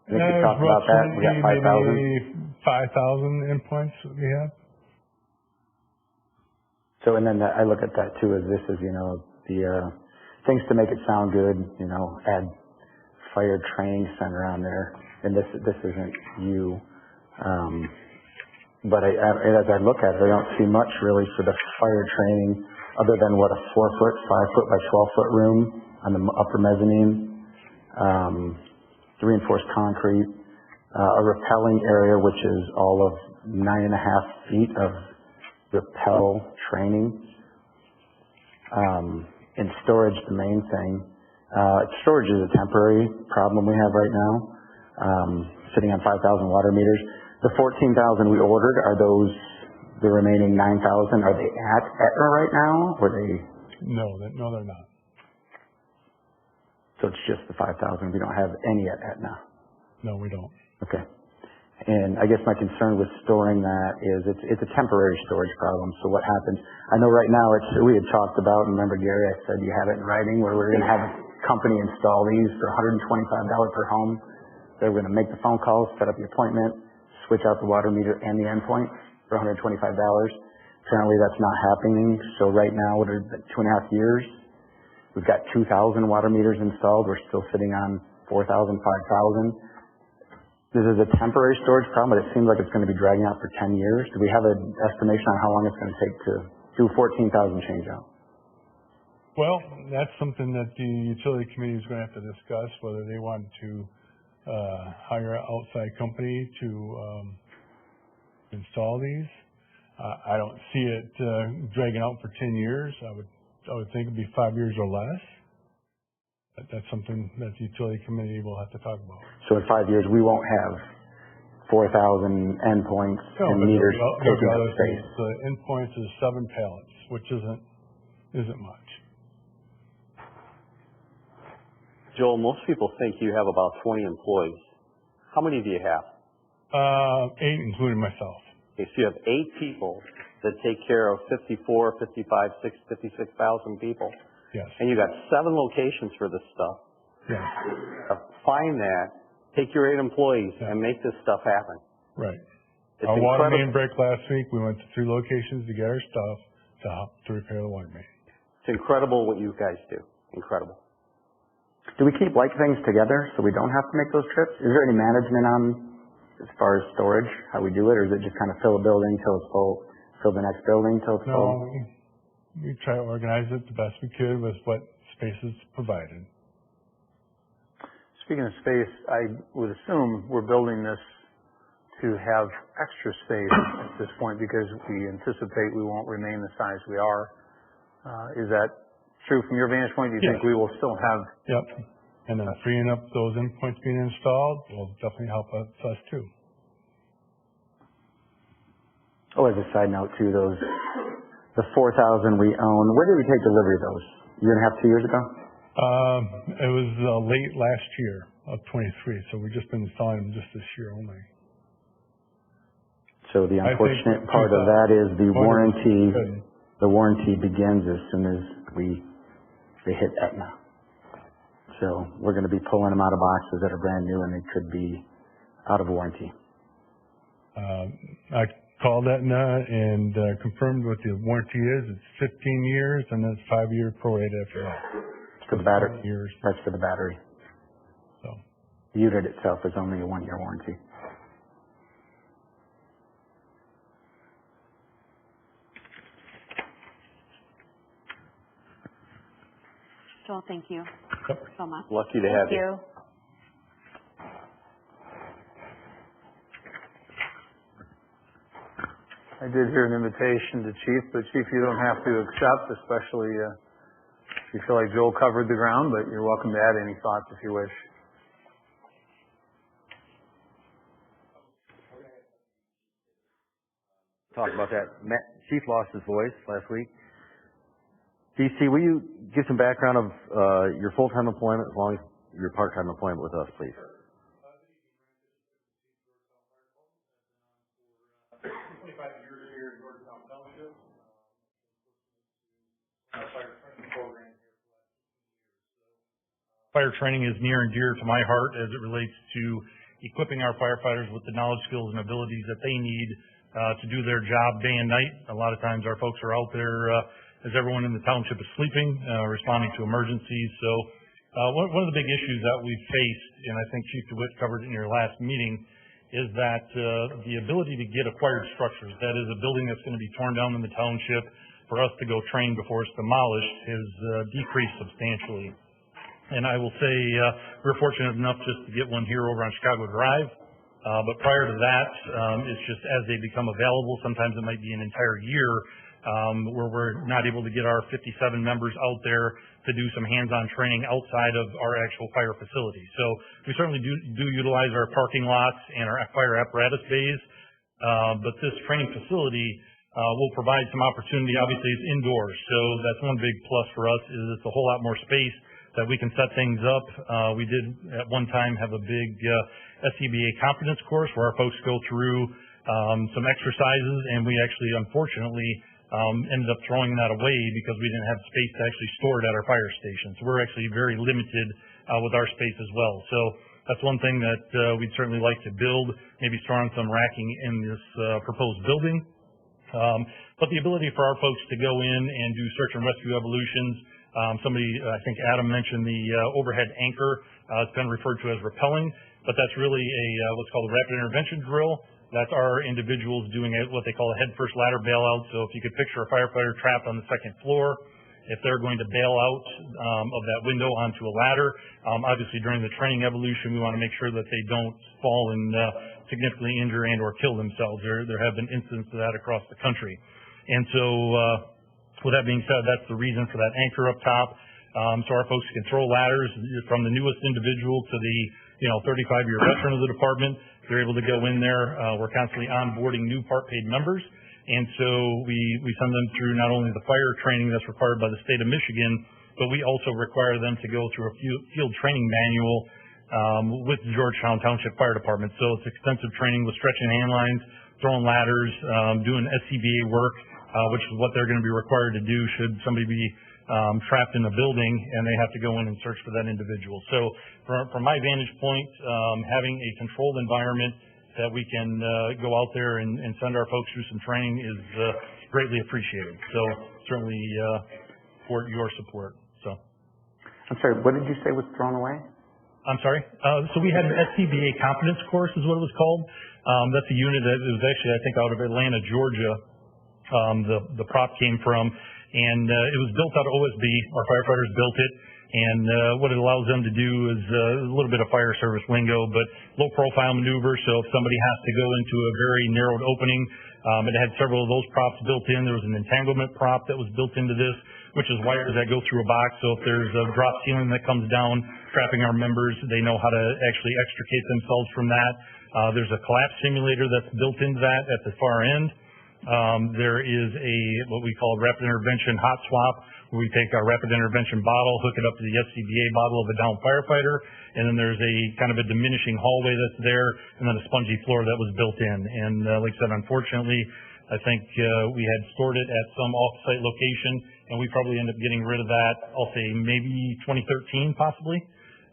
I think we talked about that. We got 5,000. Maybe 5,000 endpoints we have. So, and then I look at that too as this is, the things to make it sound good, add fire training center on there. And this isn't you. But as I look at it, I don't see much really for the fire training other than what, a 4-foot, 5-foot by 12-foot room on the upper mezzanine, reinforced concrete, a rappelling area which is all of 9.5 feet of rappel training. And storage, the main thing. Storage is a temporary problem we have right now. Sitting on 5,000 water meters. The 14,000 we ordered, are those the remaining 9,000? Are they at Aetna right now? Or No, they're not. So it's just the 5,000. We don't have any at Aetna. No, we don't. Okay. And I guess my concern with storing that is it's a temporary storage problem. So what happens? I know right now we had talked about, and remember Gary, I said you have it in writing where we're going to have a company install these for $125 per home. They're going to make the phone calls, set up the appointment, switch out the water meter and the endpoint for $125. Apparently that's not happening. So right now, what are 2.5 years? We've got 2,000 water meters installed. We're still sitting on 4,000, 5,000. This is a temporary storage problem, but it seems like it's going to be dragging out for 10 years. Do we have an estimation on how long it's going to take to do 14,000 change out? Well, that's something that the utility committee is going to have to discuss, whether they want to hire an outside company to install these. I don't see it dragging out for 10 years. I would think it'd be 5 years or less. But that's something that the utility committee will have to talk about. So in 5 years, we won't have 4,000 endpoints and meters taking up space. The endpoints is 7 pallets, which isn't much. Joel, most people think you have about 20 employees. How many do you have? 8, including myself. Okay, so you have 8 people that take care of 54, 55, 56,000 people. Yes. And you got 7 locations for this stuff. Yes. Find that, take your 8 employees, and make this stuff happen. Right. It's Our water incredible. main break last week, we went to 3 locations to get our stuff to repair the water main. It's incredible what you guys do. Incredible. Do we keep like things together so we don't have to make those trips? Is there any management on as far as storage, how we do it, or is it just kind of fill a building till it's full, fill the next building till it's full? No, we try to organize it the best we could with what space is provided. speaking of space, I would assume we're building this to have extra space at this point because we anticipate we won't remain the size we are. Is that true from your vantage point? Do you think we will still have? Yep. And then freeing up those endpoints being installed will definitely help us too. Oh, as a side note too, the 4,000 we own, where did we take delivery of those? A year and a half, 2 years ago? It was late last year of 23, so we've just been installing them just this year only. So the unfortunate part of that is the warranty. The warranty begins as soon as they hit Aetna. So we're going to be pulling them out of boxes that are brand new, and they could be out of warranty. I called Aetna and confirmed what the warranty is. It's 15 years, and then it's 5-year prorate after that. For the battery. Years. That's for the battery. So the unit itself is only a 1-year warranty. Joel, thank you so much. Lucky to have you. Thank you. I did hear an invitation to Chief, but Chief, you don't have to accept, especially if you feel like Joel covered the ground, but you're welcome to add any thoughts if you wish. Talk about that. Chief lost his voice last week. DC, will you give some background of your full-time employment as long as your part-time employment with us, please? 25 years here in Georgetown Township. Fire training is near and dear to my heart as it relates to equipping our firefighters with the knowledge, skills, and abilities that they need to do their job day and night. A lot of times our folks are out there as everyone in the township is sleeping, responding to emergencies. So one of the big issues that we've faced, and I think Chief DeWitt covered it in your last meeting, is that the ability to get acquired structures, that is a building that's going to be torn down in the township, for us to go train before it's demolished has decreased substantially. And I will say we're fortunate enough just to get one here over on Chicago Drive. But prior to that, it's just as they become available, sometimes it might be an entire year where we're not able to get our 57 members out there to do some hands-on training outside of our actual fire facility. So we certainly do utilize our parking lots and our fire apparatus bays, but this training facility will provide some opportunity. Obviously, it's indoors, so that's one big plus for us is it's a whole lot more space that we can set things up. We did at one time have a big SCBA confidence course where our folks go through some exercises, and we actually, unfortunately, ended up throwing that away because we didn't have space to actually store it at our fire station. So we're actually very limited with our space as well. So that's one thing that we'd certainly like to build, maybe store on some racking in this proposed building. But the ability for our folks to go in and do search and rescue evolutions. Somebody, I think Adam mentioned the overhead anchor. It's been referred to as rappelling, but that's really a what's called a rapid intervention drill. That's our individuals doing what they call a head-first ladder bailout. So if you could picture a firefighter trapped on the second floor, if they're going to bail out of that window onto a ladder, obviously during the training evolution, we want to make sure that they don't fall and significantly injure and or kill themselves. There have been incidents of that across the country. And so with that being said, that's the reason for that anchor up top. So our folks can throw ladders from the newest individual to the 35-year veteran of the department. They're able to go in there. We're constantly onboarding new part-paid members. And so we send them through not only the fire training that's required by the state of Michigan, but we also require them to go through a field training manual with the Georgetown Township Fire Department. So it's extensive training with stretching hand lines, throwing ladders, doing SCBA work, which is what they're going to be required to do should somebody be trapped in a building and they have to go in and search for that individual. So from my vantage point, having a controlled environment that we can go out there and send our folks through some training is greatly appreciated. So certainly for your support. So I'm sorry, what did you say was thrown away? I'm sorry? So we had an SCBA competence course is what it was called. That's a unit that was actually, I think, out of Atlanta, Georgia. The prop came from, and it was built out of OSB. Our firefighters built it, And what it allows them to do is a little bit of fire service lingo, but low profile maneuver. So if somebody has to go into a very narrowed opening, it had several of those props built in. There was an entanglement prop that was built into this, which is wires that go through a box. So if there's a drop ceiling that comes down, trapping our members, they know how to actually extricate themselves from that. There's a collapse simulator that's built into that at the far end. There is what we call a rapid intervention hot swap, where we take our rapid intervention bottle, hook it up to the SCBA bottle of a downed firefighter, and then there's a kind of a diminishing hallway that's there, and then a spongy floor that was built in. And like I said, unfortunately, I think we had stored it at some off-site location, and we probably ended up getting rid of that, I'll say maybe 2013 possibly.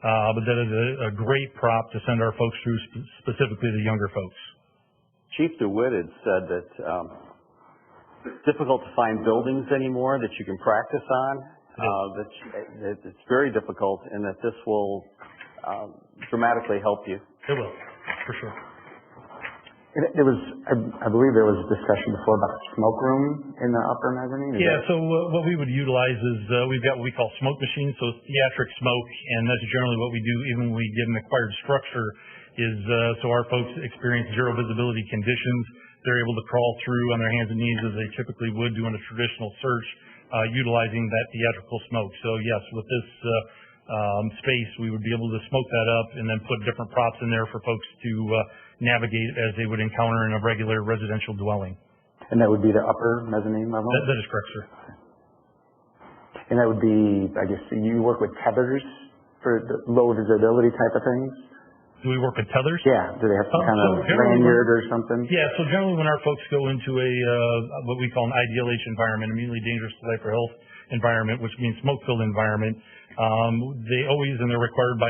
But that is a great prop to send our folks through, specifically the younger folks. Chief DeWitt had said that it's difficult to find buildings anymore that you can practice on. That it's very difficult, and that this will dramatically help you. It will, for sure. There was, I believe there was discussion before about a smoke room in the upper mezzanine. So what we would utilize is we've got what we call smoke machines, so it's theatric smoke, and that's generally what we do even when we get an acquired structure is so our folks experience zero visibility conditions. They're able to crawl through on their hands and knees as they typically would doing a traditional search, utilizing that theatrical smoke. So yes, with this space, we would be able to smoke that up and then put different props in there for folks to navigate as they would encounter in a regular residential dwelling. And that would be the upper mezzanine level? That is correct, sir. And that would be, I guess, you work with tethers for the low visibility type of things? Do we work with tethers? Yeah. Do they have some kind of lanyard or something? Yeah. So generally when our folks go into a what we call an IDLH environment, immediately dangerous to life or health environment, which means smoke-filled environment, they always, and they're required by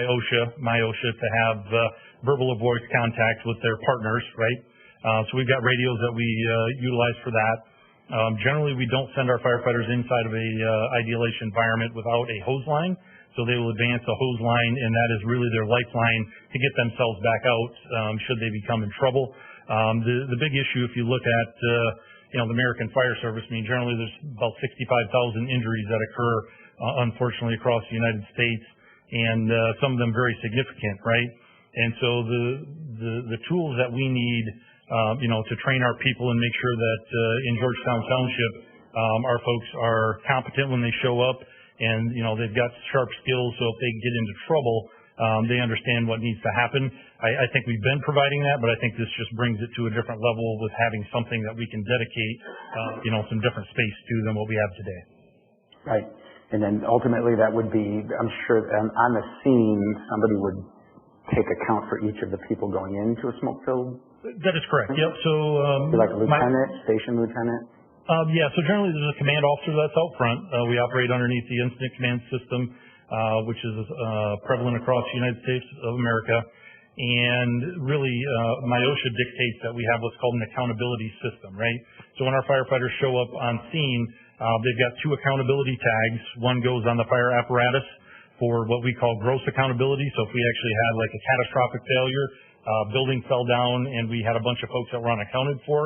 my OSHA, to have verbal or voice contact with their partners, right? So we've got radios that we utilize for that. Generally, we don't send our firefighters inside of a IDLH environment without a hose line. So they will advance a hose line, and that is really their lifeline to get themselves back out should they become in trouble. The big issue, if you look at the American Fire Service, I mean, generally there's about 65,000 injuries that occur, unfortunately, across the United States, and some of them very significant, right? And so the tools that we need, to train our people and make sure that in Georgetown Township, our folks are competent when they show up, and they've got sharp skills, so if they get into trouble, they understand what needs to happen. I think we've been providing that, but I think this just brings it to a different level with having something that we can dedicate, some different space to than what we have today. Right. And then ultimately that would be, I'm sure on the scene, somebody would take account for each of the people going into a smoke-filled? That is correct. Yep. So like a lieutenant, station lieutenant? So generally there's a command officer that's out front. We operate underneath the incident command system, which is prevalent across the United States of America. And really, my OSHA dictates that we have what's called an accountability system, right? So when our firefighters show up on scene, they've got two accountability tags. One goes on the fire apparatus for what we call gross accountability. So if we actually had like a catastrophic failure, building fell down and we had a bunch of folks that were unaccounted for,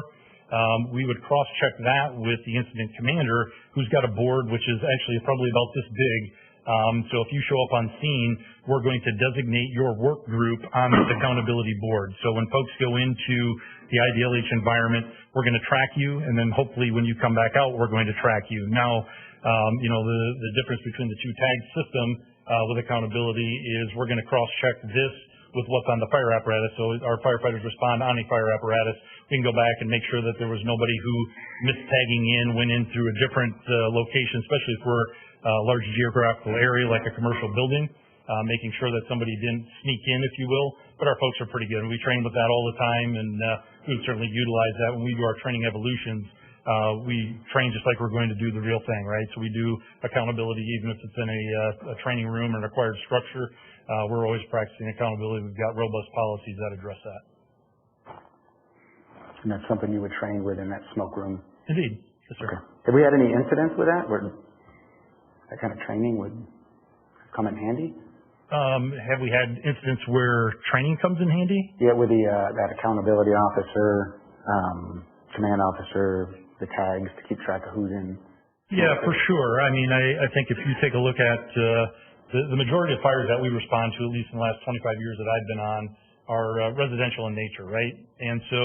we would cross-check that with the incident commander, who's got a board which is actually probably about this big. So if you show up on scene, we're going to designate your work group on this accountability board. So when folks go into the IDLH environment, we're going to track you, and then hopefully when you come back out, we're going to track you. Now, the difference between the two tag system with accountability is we're going to cross-check this with what's on the fire apparatus. So our firefighters respond on a fire apparatus. We can go back and make sure that there was nobody who missed tagging in, went in through a different location, especially if we're a large geographical area like a commercial building, making sure that somebody didn't sneak in, if you will. But our folks are pretty good, and we train with that all the time, and we certainly utilize that when we do our training evolutions. We train just like we're going to do the real thing, right? So we do accountability even if it's in a training room or an acquired structure. We're always practicing accountability. We've got robust policies that address that. And that's something you would train with in that smoke room? Indeed. Yes, sir. Okay. Have we had any incidents with that where that kind of training would come in handy? Have we had incidents where training comes in handy? Yeah, with that accountability officer, command officer, the tags to keep track of who's in. Yeah, for sure. I mean, I think if you take a look at the majority of fires that we respond to, at least in the last 25 years that I've been on, are residential in nature, right? And so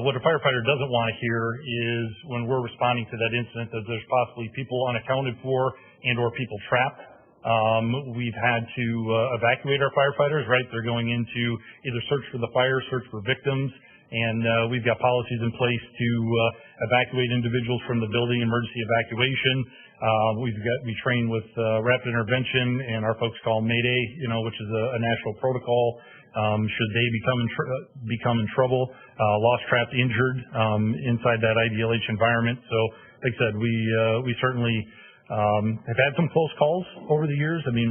what a firefighter doesn't want to hear is when we're responding to that incident that there's possibly people unaccounted for and or people trapped. We've had to evacuate our firefighters, right? They're going into either search for the fire, search for victims, and we've got policies in place to evacuate individuals from the building, emergency evacuation. We train with rapid intervention, and our folks call Mayday, which is a national protocol. Should they become in trouble, lost, trapped, injured inside that IDLH environment. So, like I said, we certainly have had some close calls over the years. I mean,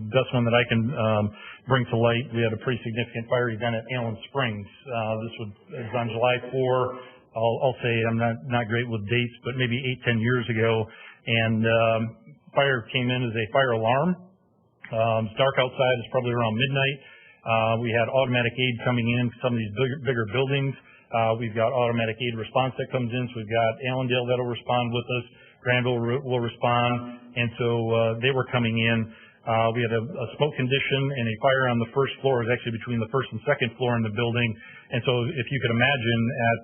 best one that I can bring to light, we had a pretty significant fire event at Allen Springs. This was on July 4. I'll say I'm not great with dates, but maybe 8-10 years ago. And fire came in as a fire alarm. It's dark outside. It's probably around midnight. We had automatic aid coming in some of these bigger buildings. We've got automatic aid response that comes in. So we've got Allendale that'll respond with us. Granville will respond. And so they were coming in. We had a smoke condition and a fire on the first floor. It was actually between the first and second floor in the building. And so if you could imagine at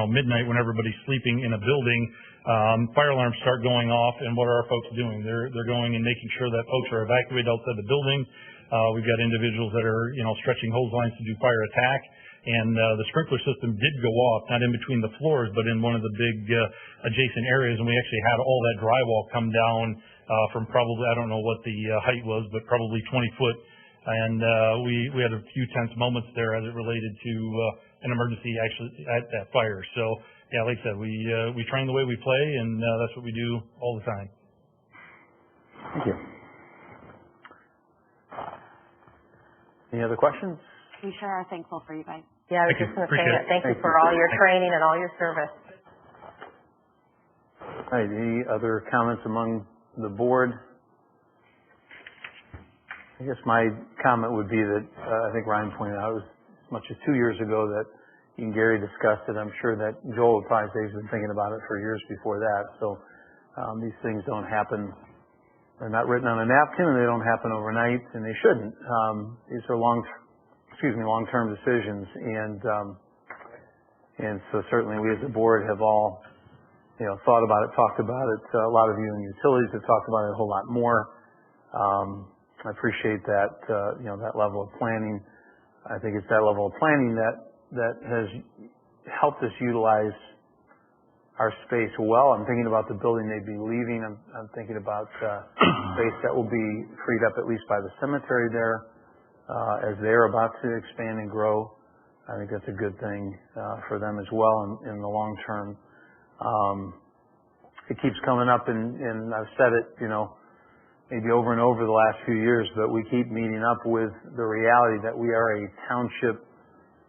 midnight when everybody's sleeping in a building, fire alarms start going off. And what are our folks doing? They're going and making sure that folks are evacuated outside the building. We've got individuals that are, stretching hose lines to do fire attack. And the sprinkler system did go off, not in between the floors, but in one of the big adjacent areas. And we actually had all that drywall come down from probably, I don't know what the height was, but probably 20 foot. And we had a few tense moments there as it related to an emergency actually at that fire. So, yeah, like I said, we train the way we play, and that's what we do all the time. Thank you. Any other questions? We sure are thankful for you guys. Yeah, I was just going to say that. Thank you for all your training and all your service. All right, any other comments among the board? I guess my comment would be that I think Ryan pointed out it was as much as 2 years ago that he and Gary discussed it. I'm sure that Joel would probably say he's been thinking about it for years before that. So these things don't happen. They're not written on a napkin, and they don't happen overnight, and they shouldn't. These are long-term decisions, and so certainly we as a board have all, thought about it, talked about it. A lot of you in utilities have talked about it a whole lot more. I appreciate that, that level of planning. I think it's that level of planning that has helped us utilize our space well. I'm thinking about the building they'd be leaving. I'm thinking about space that will be freed up at least by the cemetery there as they're about to expand and grow. I think that's a good thing for them as well in the long term. It keeps coming up, and I've said it, maybe over and over the last few years, but we keep meeting up with the reality that we are a township.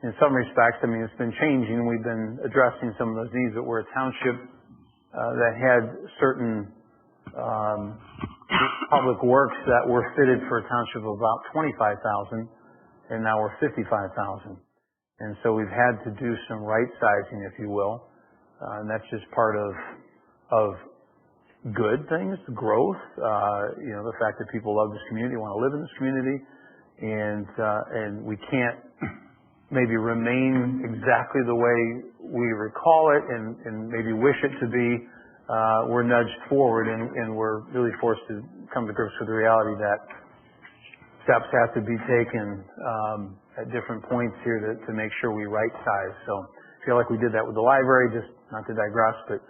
In some respects, I mean, it's been changing. We've been addressing some of those needs, but we're a township that had certain public works that were fitted for a township of about 25,000, and now we're 55,000. And so we've had to do some right sizing, if you will, and that's just part of good things, growth, the fact that people love this community, want to live in this community, and we can't maybe remain exactly the way we recall it and maybe wish it to be. We're nudged forward, and we're really forced to come to grips with the reality that steps have to be taken at different points here to make sure we right size. So I feel like we did that with the library, just not to digress, but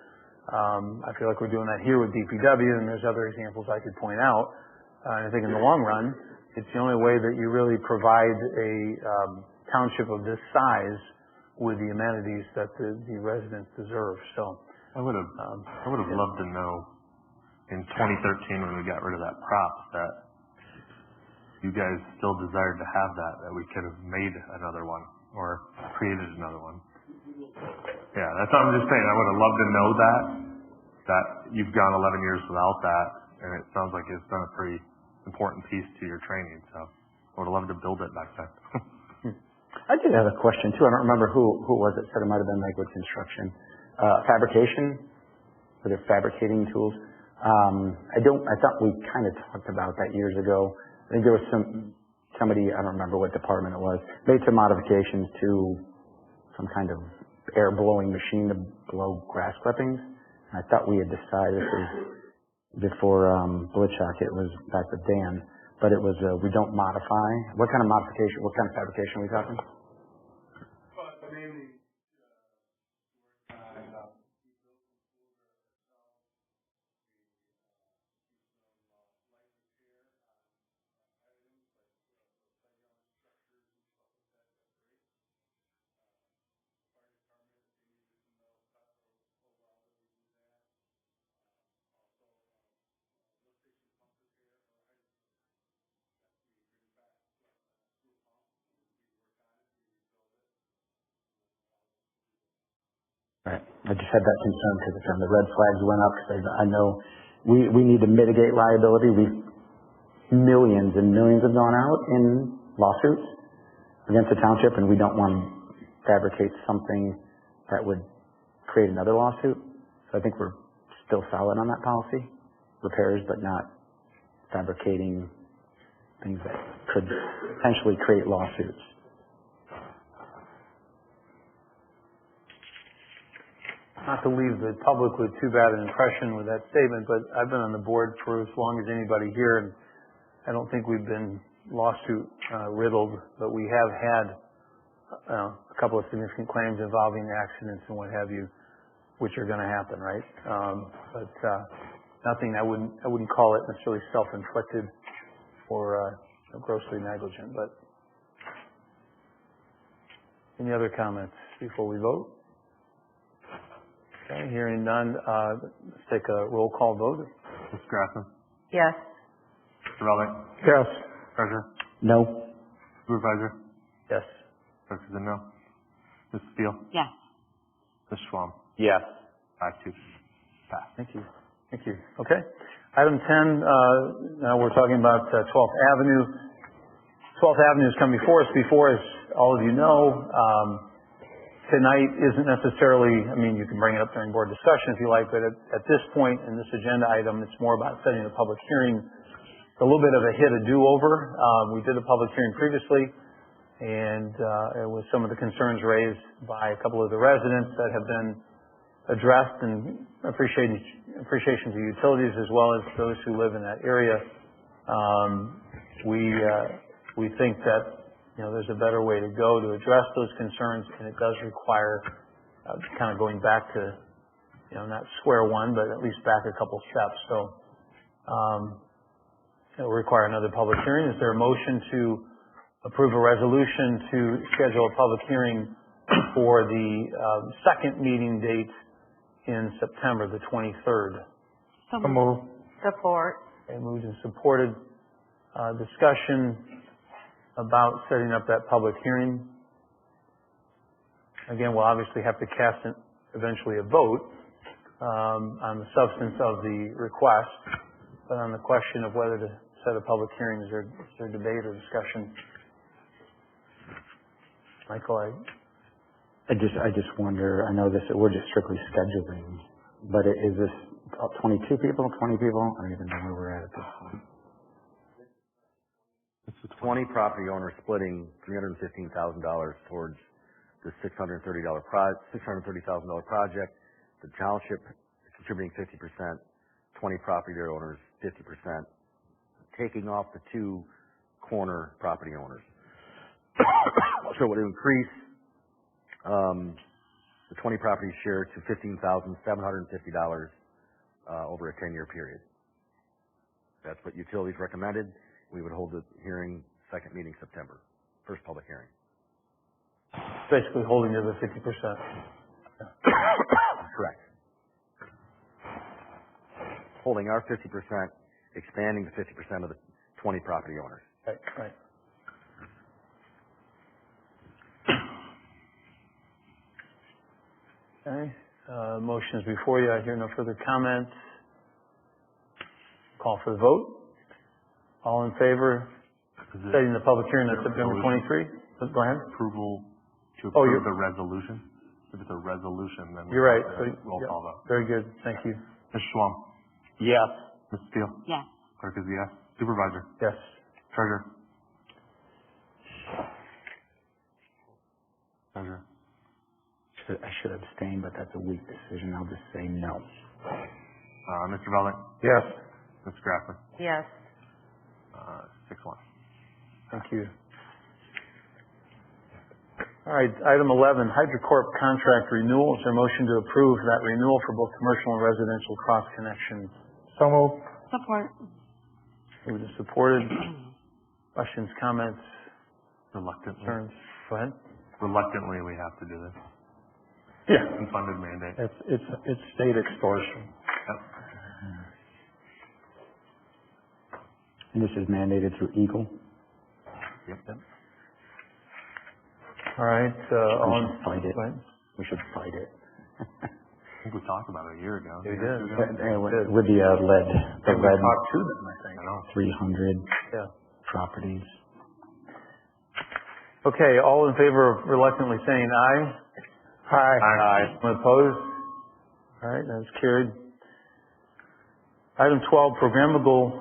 I feel like we're doing that here with DPW, and there's other examples I could point out. And I think in the long run, it's the only way that you really provide a township of this size with the amenities that the residents deserve. So I would have loved to know in 2013 when we got rid of that prop that you guys still desired to have that we could have made another one or created another one. Yeah, that's what I'm just saying. I would have loved to know that you've gone 11 years without that, and it sounds like it's been a pretty important piece to your training. So I would have loved to build it back then. I did have a question too. I don't remember who it was that said it might have been Lakewood Construction. Fabrication, were there fabricating tools? I thought we kind of talked about that years ago. I think there was somebody, I don't remember what department it was, made some modifications to some kind of air blowing machine to blow grass clippings. And I thought we had decided before Blitchock, it was back with Dan, but it was we don't modify. What kind of modification, what kind of fabrication are we talking? Right. I just had that concern because the red flags went up because I know we need to mitigate liability. Millions and millions have gone out in lawsuits against the township, and we don't want to fabricate something that would create another lawsuit. So I think we're still solid on that policy. Repairs, but not fabricating things that could potentially create lawsuits. Not to leave the public with too bad an impression with that statement, but I've been on the board for as long as anybody here, and I don't think we've been lawsuit riddled, but we have had a couple of significant claims involving accidents and what have you, which are going to happen, right? But nothing. I wouldn't call it necessarily self-inflicted or grossly negligent. But any other comments before we vote? Okay, hearing none, let's take a roll call vote. Ms. Graffman? Yes. Mr. Relic? Yes. Treasurer? No. Supervisor? Yes. President, no. Ms. Steele? Yes. Ms. Schwam? Yes. 5-2. Pass. Thank you. Thank you. Okay. Item 10, now we're talking about 12th Avenue. 12th Avenue has come before us before, as all of you know. Tonight isn't necessarily, you can bring it up during board discussion if you like, but at this point in this agenda item, it's more about setting a public hearing. It's a little bit of a hit, a do-over. We did a public hearing previously, and it was some of the concerns raised by a couple of the residents that have been addressed, and appreciation to utilities as well as those who live in that area. We think that there's a better way to go to address those concerns, and it does require kind of going back to, not square one, but at least back a couple steps. So it will require another public hearing. Is there a motion to approve a resolution to schedule a public hearing for the second meeting date in September, the 23rd? So moved. Support. Okay, moved and supported. Discussion about setting up that public hearing. Again, we'll obviously have to cast eventually a vote on the substance of the request, but on the question of whether to set a public hearing, is there debate or discussion? Michael, I just wonder, I know we're just strictly scheduling, but is this 22 people, 20 people? I don't even know where we're at this point. It's 20 property owners splitting $315,000 towards the $630,000 project. The township contributing 50%, 20 property owners 50%, taking off the two corner property owners. So it would increase the 20 property share to $15,750 over a 10-year period. That's what utilities recommended. We would hold the hearing second meeting September, first public hearing. Basically holding to the 50%. Correct. Holding our 50%, expanding to 50% of the 20 property owners. Right. Okay. Motion is before you. I hear no further comments. Call for the vote. All in favor setting the public hearing on September 23? Go ahead. Approval to approve the resolution. If it's a resolution, then you're right. roll call vote. Very good. Thank you. Ms. Schwam? Yes. Ms. Steele? Yes. Clerk is a yes. Supervisor? Yes. Treasurer? Treasurer? I should abstain, but that's a weak decision. I'll just say no. Mr. Valiant? Yes. Mr. Grafman? Yes. 6-1. Thank you. All right, item 11, HydroCorp contract renewal. Is there a motion to approve that renewal for both commercial and residential cross connections? So moved. Support. Moved and supported. Questions, comments, Reluctantly. concerns? Go ahead. Reluctantly, we have to do this. Yeah. Unfunded mandate. It's state extortion. Yep. And this is mandated through Eagle. Yep. All right, We should fight it. go ahead. We should fight it. I think we talked about it a year ago. We did. With the lead, And we talked to them, I think. I know. 300 Yeah. properties. Okay, all in favor of reluctantly saying aye? Aye. Anyone opposed? All right, that's carried. Item 12, programmable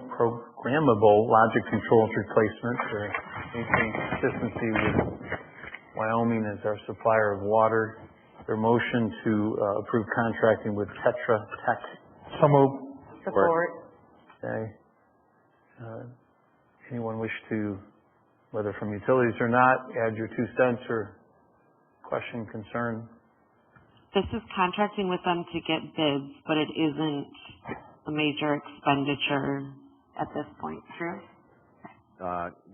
logic controls replacement to maintain consistency with Wyoming as our supplier of water. Their motion to approve contracting with Tetra Tech. So moved. Support. Okay. Anyone wish to, whether from utilities or not, add your 2 cents or question, concern? This is contracting with them to get bids, but it isn't a major expenditure at this point, true?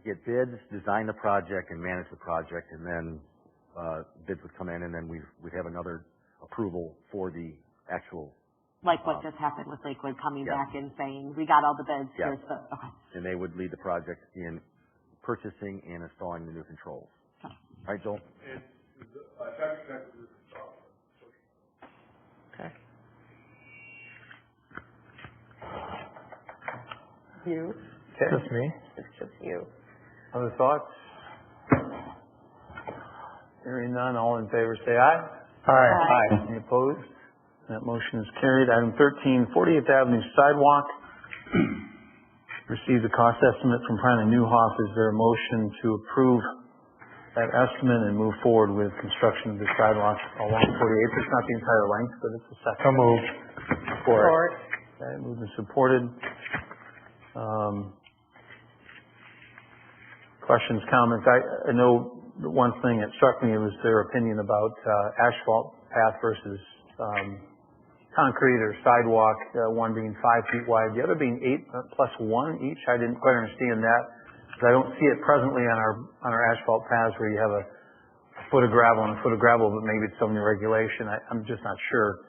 Get bids, design the project, and manage the project, and then bids would come in, and then we'd have another approval for the actual. Like what just happened with Lakewood coming Yeah. back and saying, we got all the bids, Yeah. here's the, okay. And they would lead the project in purchasing and installing the new controls. Right, Joel? Okay. You? Okay. Just me. It's just you. Other thoughts? Hearing none, all in favor say aye. Aye. Any opposed? That motion is carried. Item 13, 40th Avenue sidewalk. Received a cost estimate from Prine and Newhoff. Is there a motion to approve that estimate and move forward with construction of the sidewalk along 48th? It's not the entire length, but it's a section. So moved. Support. Okay, moved and supported. Questions, comments? I know the one thing that struck me was their opinion about asphalt path versus concrete or sidewalk, one being 5 feet wide, the other being 8 plus 1 each. I didn't quite understand that, because I don't see it presently on our asphalt paths where you have a foot of gravel and a foot of gravel, but maybe it's some new regulation. I'm just not sure.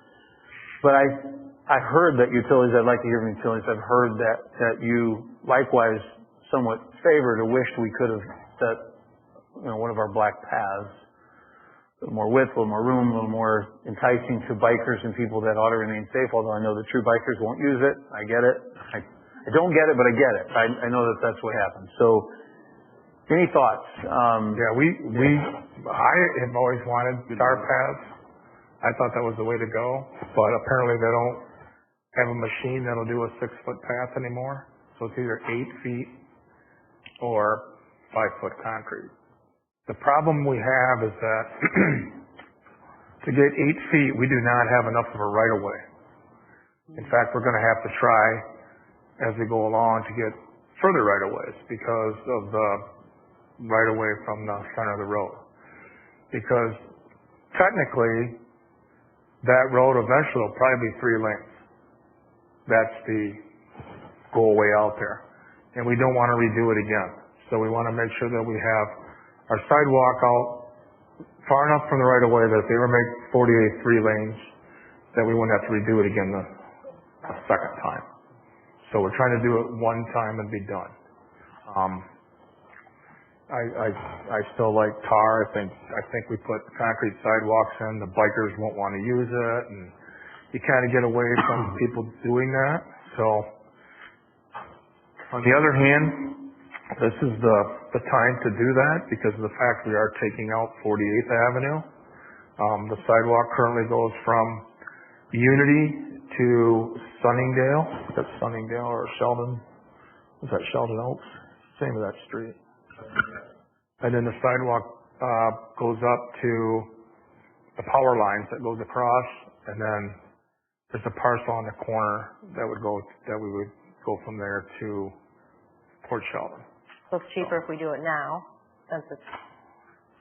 But I heard that utilities, I'd like to hear from utilities, I've heard that you likewise somewhat favored or wished we could have set, one of our black paths, a little more width, a little more room, a little more enticing to bikers and people that ought to remain safe, although I know the true bikers won't use it. I get it. I don't get it, but I get it. I know that that's what happens. So, any thoughts? I have always wanted tar paths. I thought that was the way to go, but apparently they don't have a machine that'll do a 6-foot path anymore. So it's either 8 feet or 5-foot concrete. The problem we have is that to get 8 feet, we do not have enough of a right of way. In fact, we're going to have to try as we go along to get further right of ways because of the right of way from the center of the road. Because technically, that road eventually will probably be 3 lanes. That's the goal way out there. And we don't want to redo it again. So we want to make sure that we have our sidewalk out far enough from the right of way that if they ever make 48 3 lanes, that we wouldn't have to redo it again the second time. So we're trying to do it one time and be done. I still like tar. I think we put concrete sidewalks in, the bikers won't want to use it, and you kind of get away from people doing that. So on the other hand, this is the time to do that because of the fact we are taking out 48th Avenue. The sidewalk currently goes from Unity to Sunningdale. That's Sunningdale or Sheldon. Is that Sheldon Oaks? Same as that street. And then the sidewalk, goes up to the power lines that goes across, and then there's a parcel on the corner that we would go from there to Port Sheldon. So it's cheaper if we do it now, since it's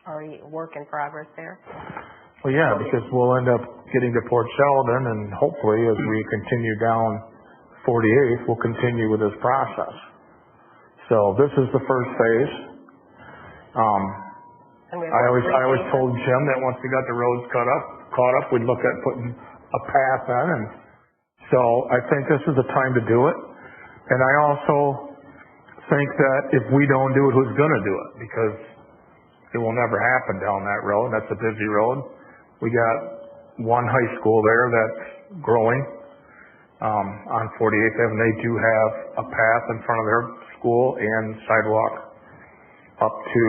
already work in progress there? Well, yeah, because we'll end up getting to Port Sheldon, and hopefully as we continue down 48th, we'll continue with this process. So this is the first phase. I always told Jim that once we got the roads caught up, we'd look at putting a path in, and so I think this is the time to do it. And I also think that if we don't do it, who's gonna do it? Because it will never happen down that road. That's a busy road. We got one high school there that's growing, on 48th Avenue. They do have a path in front of their school and sidewalk up to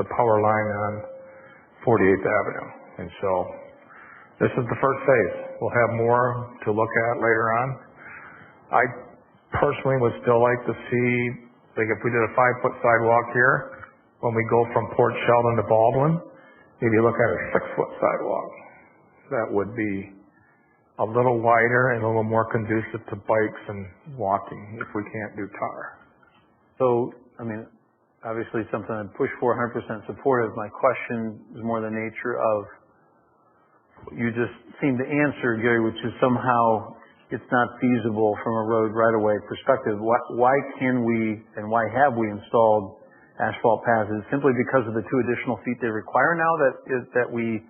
the power line on 48th Avenue. And so this is the first phase. We'll have more to look at later on. I personally would still like to see, like if we did a 5-foot sidewalk here, when we go from Port Sheldon to Baldwin, maybe look at a 6-foot sidewalk. That would be a little wider and a little more conducive to bikes and walking if we can't do tar. So, I mean, obviously something I'd push for, 100% supportive. My question is more the nature of, you just seem to answer, Gary, which is somehow it's not feasible from a road right-of-way perspective. Why can we, and why have we installed asphalt paths? Is it simply because of the 2 additional feet they require now that we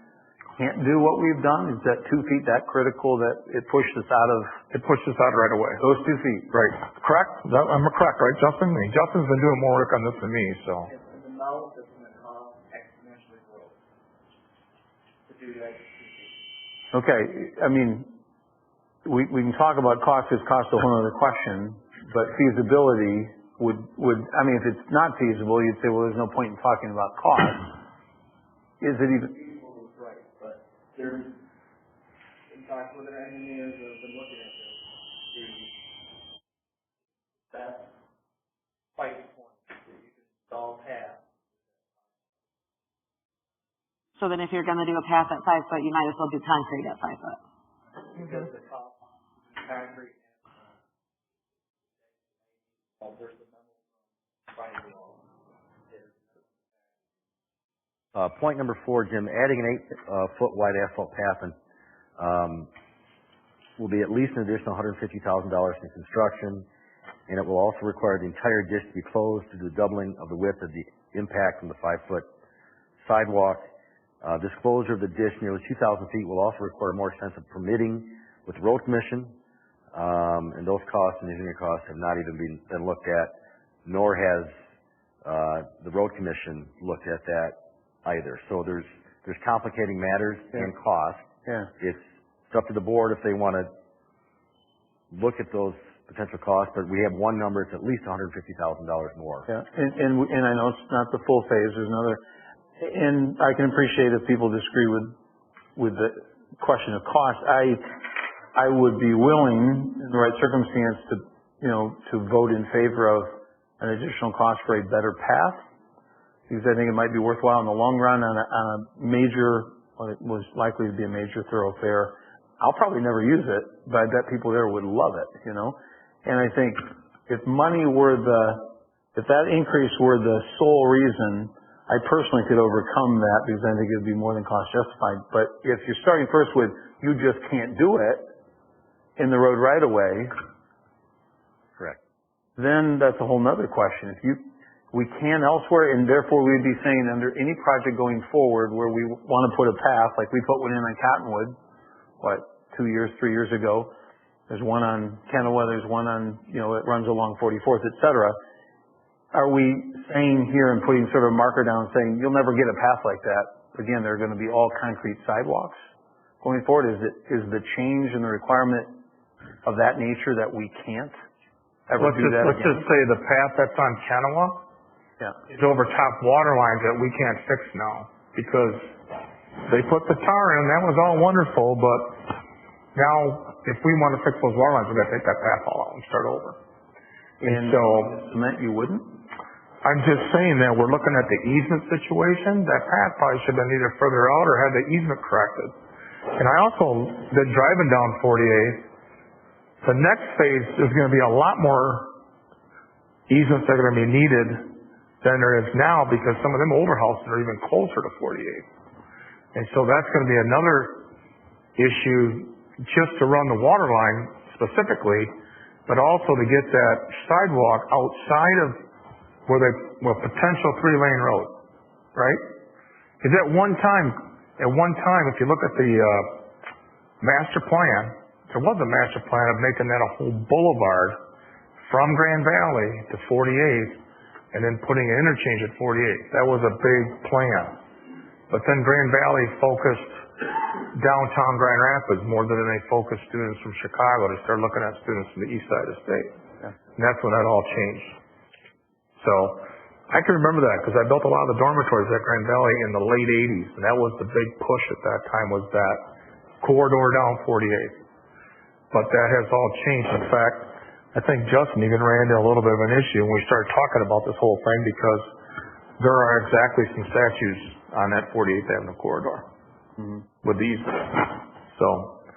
can't do what we've done? Is that 2 feet that critical that it pushed us out of? It pushed us out right away. Those 2 feet. Right. Correct? I'm correct, right, Justin? I mean, Justin's been doing more work on this than me, so. And the amount that's going to cost exponentially grows to do that. Okay. I mean, we can talk about cost, because cost is a whole other question, but feasibility would, I mean, if it's not feasible, you'd say, well, there's no point in talking about cost. Is it even? Right, but there's, in talking with our engineers who have been looking at this, the best price point that you can install paths. So then if you're gonna do a path at 5 foot, you might as well do concrete at 5 foot. Because the cost of concrete and there's the memo from Friday. Point number 4, Jim, adding an 8-foot wide asphalt path will be at least an additional $150,000 in construction, and it will also require the entire ditch to be closed due to the doubling of the width of the impact from the 5-foot sidewalk. Disclosure of the ditch nearly 2,000 feet will also require more extensive permitting with the road commission, and those costs and engineering costs have not even been looked at, nor has the road commission looked at that either. So there's complicating matters and cost. Yeah. It's up to the board if they want to look at those potential costs, but we have one number, it's at least $150,000 more. Yeah, and I know it's not the full phase, there's another, and I can appreciate if people disagree with the question of cost. I would be willing, in the right circumstance, to vote in favor of an additional cost for a better path, because I think it might be worthwhile in the long run on a major, well, it was likely to be a major thoroughfare. I'll probably never use it, but I bet people there would love it, And I think if that increase were the sole reason, I personally could overcome that because I think it would be more than cost justified. But if you're starting first with, you just can't do it in the road right away. Correct. Then that's a whole nother question. We can elsewhere, and therefore we'd be saying under any project going forward where we want to put a path, like we put one in on Cottonwood, 3 years ago. There's one on Kennewa, there's one on, it runs along 44th, et cetera. Are we saying here and putting sort of a marker down saying you'll never get a path like that? Again, they're going to be all concrete sidewalks going forward. Is the change in the requirement of that nature that we can't ever do that again? Let's just say the path that's on Kennewa is over top water lines that we can't fix now because they put the tar in. That was all wonderful, but now if we want to fix those water lines, we've got to take that path all out and start over. And so, cement you wouldn't? I'm just saying that we're looking at the easement situation. That path probably should have been either further out or had the easement corrected. And I also, the driving down 48, the next phase is going to be a lot more easements that are going to be needed than there is now, because some of them older houses are even closer to 48. And so that's going to be another issue just to run the water line specifically, but also to get that sidewalk outside of where potential 3-lane road, right? Because at one time, if you look at the master plan, there was a master plan of making that a whole boulevard from Grand Valley to 48, and then putting an interchange at 48. That was a big plan. But then Grand Valley focused downtown Grand Rapids more than they focused students from Chicago. They started looking at students from the east side of the state. And that's when that all changed. So I can remember that because I built a lot of the dormitories at Grand Valley in the late 80s. And that was the big push at that time, was that corridor down 48. But that has all changed. In fact, I think Justin even ran into a little bit of an issue when we started talking about this whole thing, because there are exactly some statues on that 48th Avenue corridor with these. So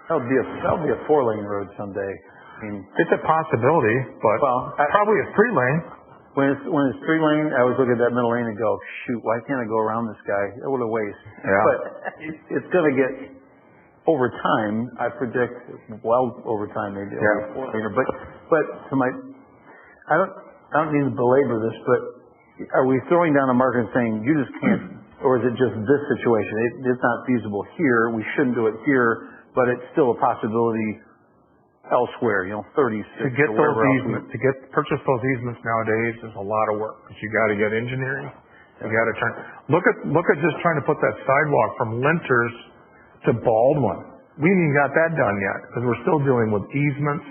that'll be a 4-lane road someday. I mean, it's a possibility, but probably a 3-lane. When it's 3-lane, I always look at that middle lane and go, shoot, why can't I go around this guy? What a waste. Yeah. But it's going to get, over time, I predict, well over time maybe, over 4-laner. But to my, I don't need to belabor this, but are we throwing down the market and saying you just can't, or is it just this situation? It's not feasible here. We shouldn't do it here, but it's still a possibility elsewhere. 36. To get those easements, purchase those easements nowadays is a lot of work. Because you got to get engineering. You got to look at just trying to put that sidewalk from Linters to Baldwin. We ain't even got that done yet because we're still dealing with easements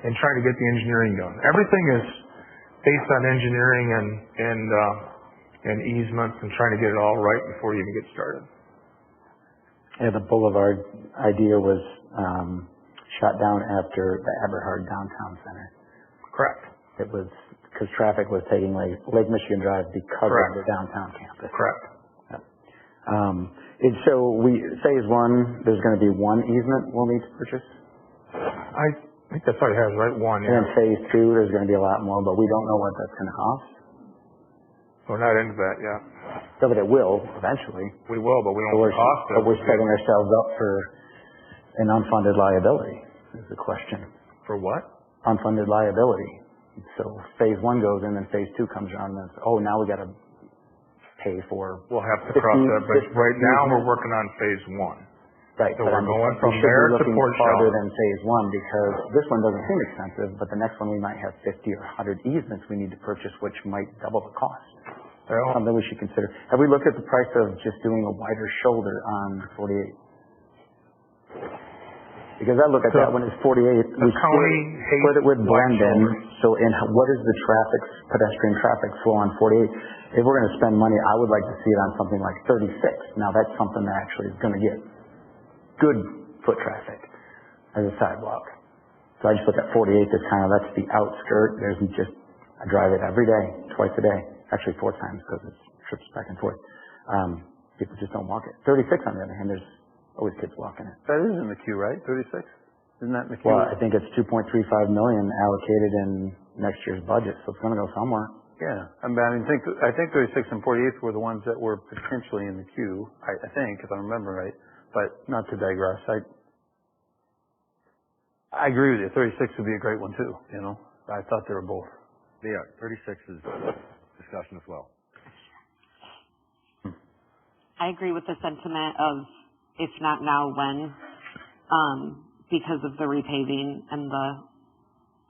and trying to get the engineering done. Everything is based on engineering and easements and trying to get it all right before you even get started. Yeah, the boulevard idea was shot down after the Eberhard Downtown Center. Correct. It was because traffic was taking Lake Michigan Drive because of the downtown campus. Correct. Yep. And so phase 1, there's going to be one easement we'll need to purchase? I think that's what it has, right? One, yeah. And then phase 2, there's going to be a lot more, but we don't know what that's going to cost. We're not into that yet. So, but it will eventually. We will, but we don't know the cost of it. But we're setting ourselves up for an unfunded liability, is the question. For what? Unfunded liability. So phase 1 goes in, and phase 2 comes around, and now we got to pay for. We'll have to cross that bridge. Right now, we're working on phase 1. Right. So we're going from we there to looking Port farther Charlotte. than phase 1, because this one doesn't seem expensive, but the next one we might have 50 or 100 easements we need to purchase, which might double the cost. Well, something we should consider. Have we looked at the price of just doing a wider shoulder on 48? Because I look at that when it's 48, we split it with Blendon. So what is the pedestrian traffic flow on 48? If we're going to spend money, I would like to see it on something like 36. Now that's something that actually is going to get good foot traffic as a sidewalk. So I just look at 48 as that's the outskirt. I drive it every day, twice a day. Actually 4 times because it trips back and forth. People just don't walk it. 36 on the other hand, there's always kids walking it. That is in the queue, right? 36? Isn't that in the queue? Well, I think it's $2.35 million allocated in next year's budget, so it's going to go somewhere. Yeah. I think 36 and 48 were the ones that were potentially in the queue, I think, if I remember right. But not to digress. I agree with you. 36 would be a great one too, I thought they were both. Yeah, 36 is discussion as well. I agree with the sentiment of, if not now, when, because of the repaving and the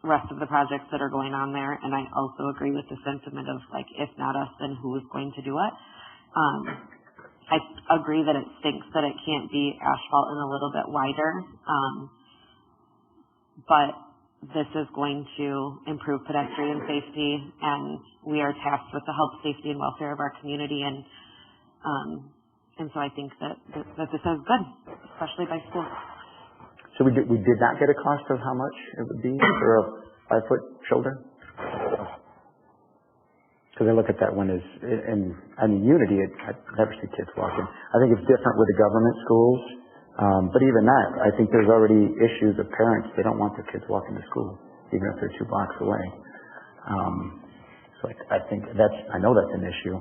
rest of the projects that are going on there. And I also agree with the sentiment of, if not us, then who is going to do it? I agree that it stinks that it can't be asphalt and a little bit wider, but this is going to improve pedestrian safety, and we are tasked with the health, safety, and welfare of our community, and so I think that this is good, especially by schools. So we did not get a cost of how much it would be for a 5-foot shoulder? Because I look at that one as, in Unity, I never see kids walking. I think it's different with the government schools, but even that, I think there's already issues of parents, they don't want their kids walking to school, even if they're 2 blocks away. So I think I know that's an issue.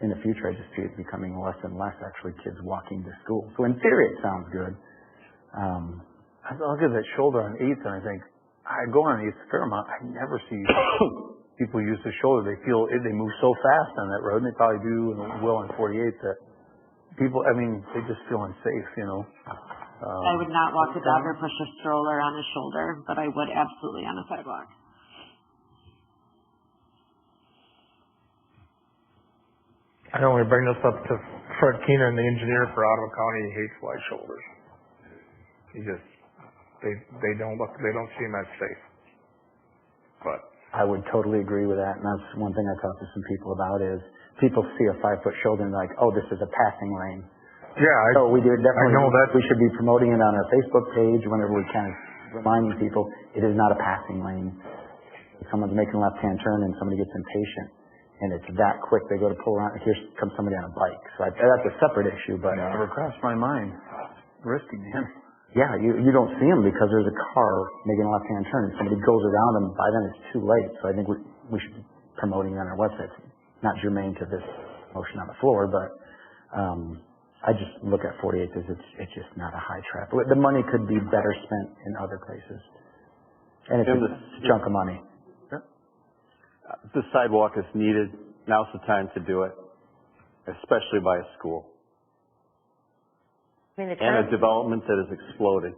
In the future, I just see it becoming less and less actually kids walking to school. So in theory, it sounds good. I look at that shoulder on 8th and I think, I go on 8th a fair amount, I never see people use the shoulder. They move so fast on that road, and they probably do and will on 48th that people, they just feel unsafe, I would not walk a dog or push a stroller on a shoulder, but I would absolutely on a sidewalk. I only bring this up to Fred Keenan, the engineer for Ottawa County. He hates wide shoulders. They don't see him as safe. But I would totally agree with that, and that's one thing I talked to some people about is people see a 5-foot shoulder and they're like, oh, this is a passing lane. Yeah, so we do definitely. I know that. We should be promoting it on our Facebook page whenever we kind of reminding people it is not a passing lane. If someone's making a left-hand turn and somebody gets impatient, and it's that quick, they go to pull around, and here comes somebody on a bike. So that's a separate issue, but... Never crossed my mind. Risky, man. Yeah, you don't see them because there's a car making a left-hand turn, and somebody goes around them, by then it's too late. So I think we should be promoting on our website. Not germane to this motion on the floor, but I just look at 48 as it's just not a high traffic. The money could be better spent in other places. And it's a chunk of money. This sidewalk is needed. Now's the time to do it, especially by a school. And a development that is exploding.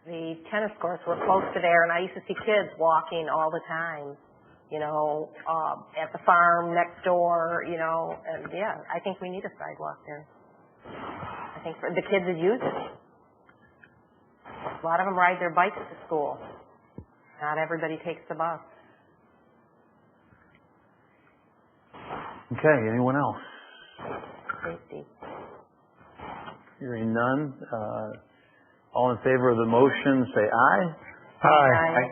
The tennis courts were close to there, and I used to see kids walking all the time, at the farm next door, and yeah, I think we need a sidewalk there. I think for the kids that use it. A lot of them ride their bikes to school. Not everybody takes the bus. Okay, anyone else? Safety. Hearing none. All in favor of the motion, say aye. Aye.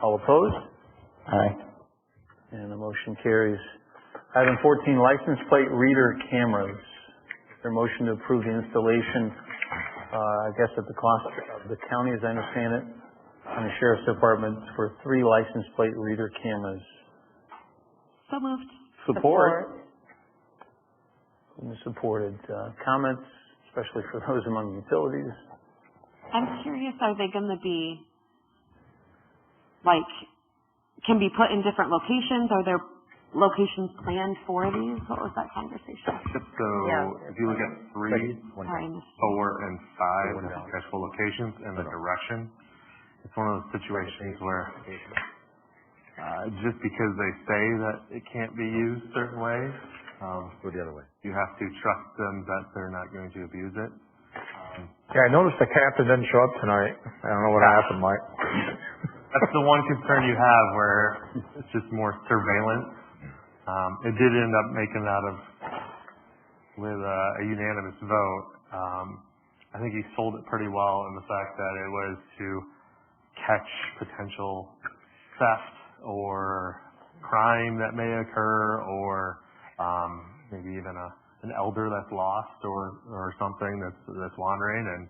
All opposed? Aye. And the motion carries. Item 14, license plate reader cameras. Is there a motion to approve the installation, I guess at the cost of the county, as I understand it, and the Sheriff's Department for 3 license plate reader cameras? So moved. Support. Supported. Comments, especially for those among utilities? I'm curious, are they going to be, can be put in different locations? Are there locations planned for these? What was that conversation? So if you look at 3, 4, and 5, the actual locations and the direction, it's one of those situations where just because they say that it can't be used certain ways, go the other way. You have to trust them that they're not going to abuse it. Yeah, I noticed the captain didn't show up tonight. I don't know what happened, Mike. That's the one concern you have where it's just more surveillance. It did end up making out with a unanimous vote. I think he sold it pretty well in the fact that it was to catch potential theft or crime that may occur, or maybe even an elder that's lost or something that's wandering. And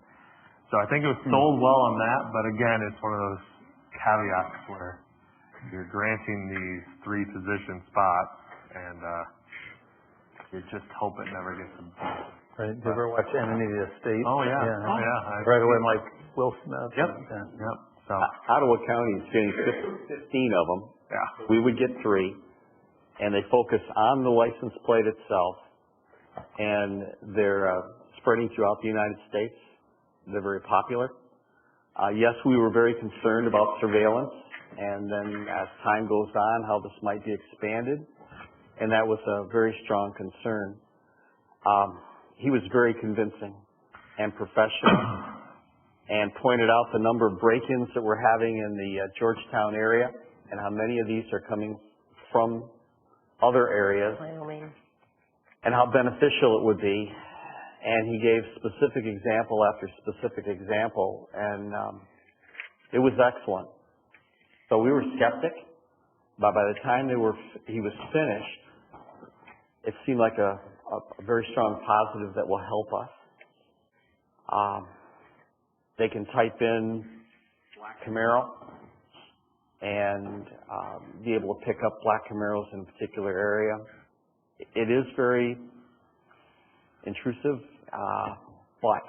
so I think it was sold well on that, but again, it's one of those caveats where you're granting these 3 position spots and you just hope it never gets abused. Right. Did you ever watch Enemy of the State? Oh yeah. Right away, I'm like, Will Smith. Yep. Yeah. So Ottawa County is getting 15 of them. Yeah. We would get 3, and they focus on the license plate itself, and they're spreading throughout the United States. They're very popular. Yes, we were very concerned about surveillance, and then as time goes on, how this might be expanded, and that was a very strong concern. He was very convincing and professional, and pointed out the number of break-ins that we're having in the Georgetown area, and how many of these are coming from other areas, Wyoming. and how beneficial it would be And he gave specific example after specific example, and it was excellent. So we were skeptic, but by the time he was finished, it seemed like a very strong positive that will help us. They can type in Black Camaro and be able to pick up Black Camaros in a particular area. It is very intrusive, but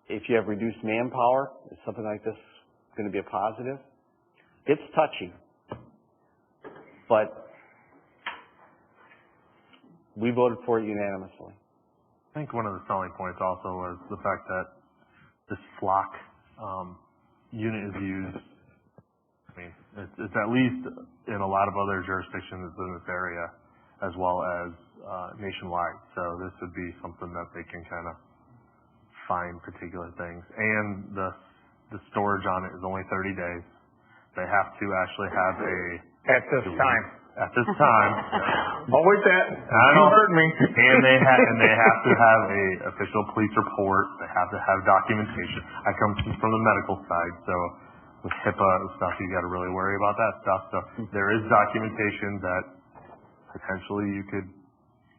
if you have reduced manpower, is something like this going to be a positive? It's touchy, but we voted for it unanimously. I think one of the selling points also was the fact that this flock unit is used. I mean, it's at least in a lot of other jurisdictions in this area, as well as nationwide. So this would be something that they can kind of find particular things. And the storage on it is only 30 days. They have to actually have At this time. At this time. Always that. You heard me. And they have to have a official police report. They have to have documentation. I come from the medical side, so with HIPAA and stuff, you got to really worry about that stuff. So there is documentation that potentially you could,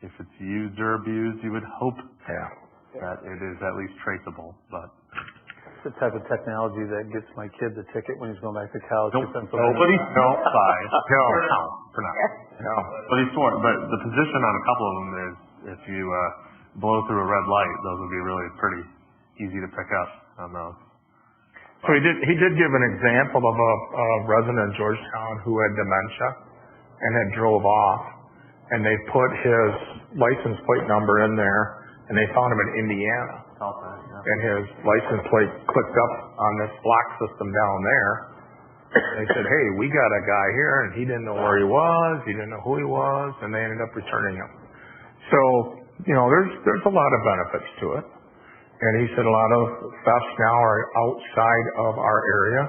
if it's used or abused, you would hope that it is at least traceable. But it's the type of technology that gets my kid the ticket when he's going back to college. Nobody buys. For now. No. But the position on a couple of them is if you blow through a red light, those would be really pretty easy to pick up on those. So he did give an example of a resident in Georgetown who had dementia and had drove off, and they put his license plate number in there, and they found him in Indiana. And his license plate clicked up on this block system down there. They said, hey, we got a guy here, and he didn't know where he was, he didn't know who he was, and they ended up returning him. So, there's a lot of benefits to it. And he said a lot of thefts now are outside of our area,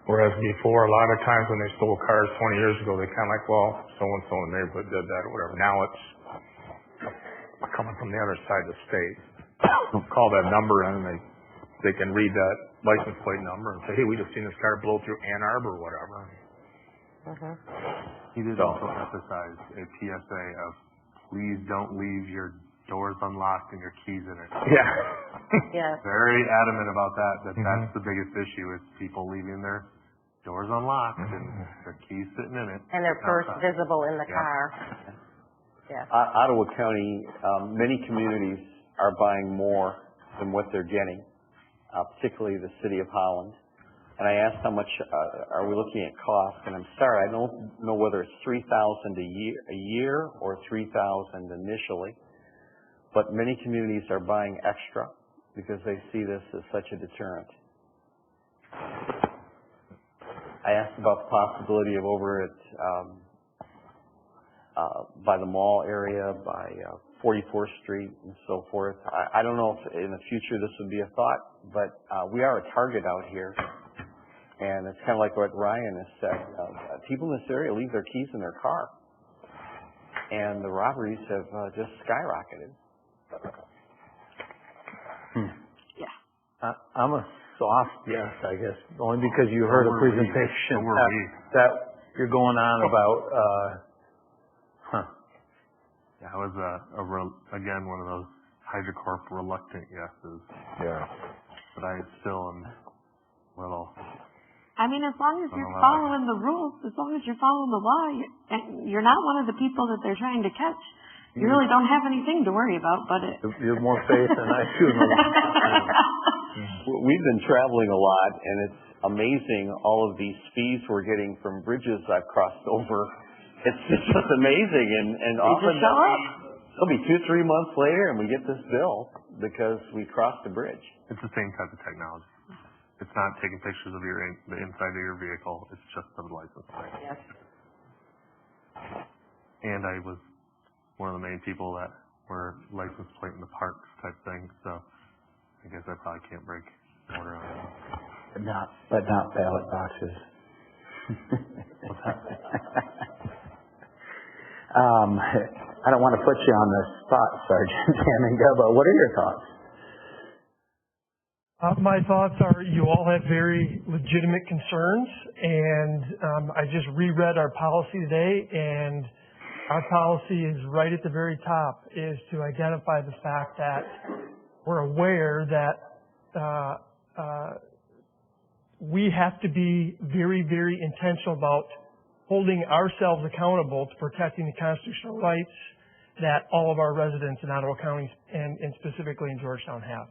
whereas before, a lot of times when they stole cars 20 years ago, they kind of like, well, so-and-so in the neighborhood did that or whatever. Now it's coming from the other side of the state. Call that number in, and they can read that license plate number and say, hey, we just seen this car blow through Ann Arbor or whatever. He did also emphasize a PSA of please don't leave your doors unlocked and your keys in it. Yes. Very adamant about that that's the biggest issue is people leaving their doors unlocked and their keys sitting in it. And their purse visible in the car. Yes. Ottawa County, many communities are buying more than what they're getting, particularly the city of Holland. And I asked how much are we looking at cost, and I'm sorry, I don't know whether it's $3,000 a year or $3,000 initially, but many communities are buying extra because they see this as such a deterrent. I asked about the possibility of over at by the mall area, by 44th Street and so forth. I don't know if in the future this would be a thought, but we are a target out here. And it's kind of like what Ryan has said. People in this area leave their keys in their car. And the robberies have just skyrocketed. I'm a soft yes, I guess, only because you heard a presentation that you're going on about, That was again one of those HydroCorp reluctant yeses. Yeah. But I still am a little. I mean, as long as you're following the rules, as long as you're following the law, you're not one of the people that they're trying to catch. You really don't have anything to worry about, but you're more safe than I do. We've been traveling a lot, and it's amazing all of these fees we're getting from bridges I've crossed over. It's just amazing, and often it'll be 2-3 months later, and we get this bill because we crossed the bridge. It's the same type of technology. It's not taking pictures of the inside of your vehicle. It's just the license plate. Yes. And I was one of the main people that were license plate in the parks type thing, so I guess I probably can't break order on that. But not ballot boxes. I don't want to put you on the spot, Sergeant Sam and Gubba. What are your thoughts? My thoughts are you all have very legitimate concerns, and I just reread our policy today, and our policy is right at the very top, is to identify the fact that we're aware that we have to be very, very intentional about holding ourselves accountable to protecting the constitutional rights that all of our residents in Ottawa County and specifically in Georgetown have.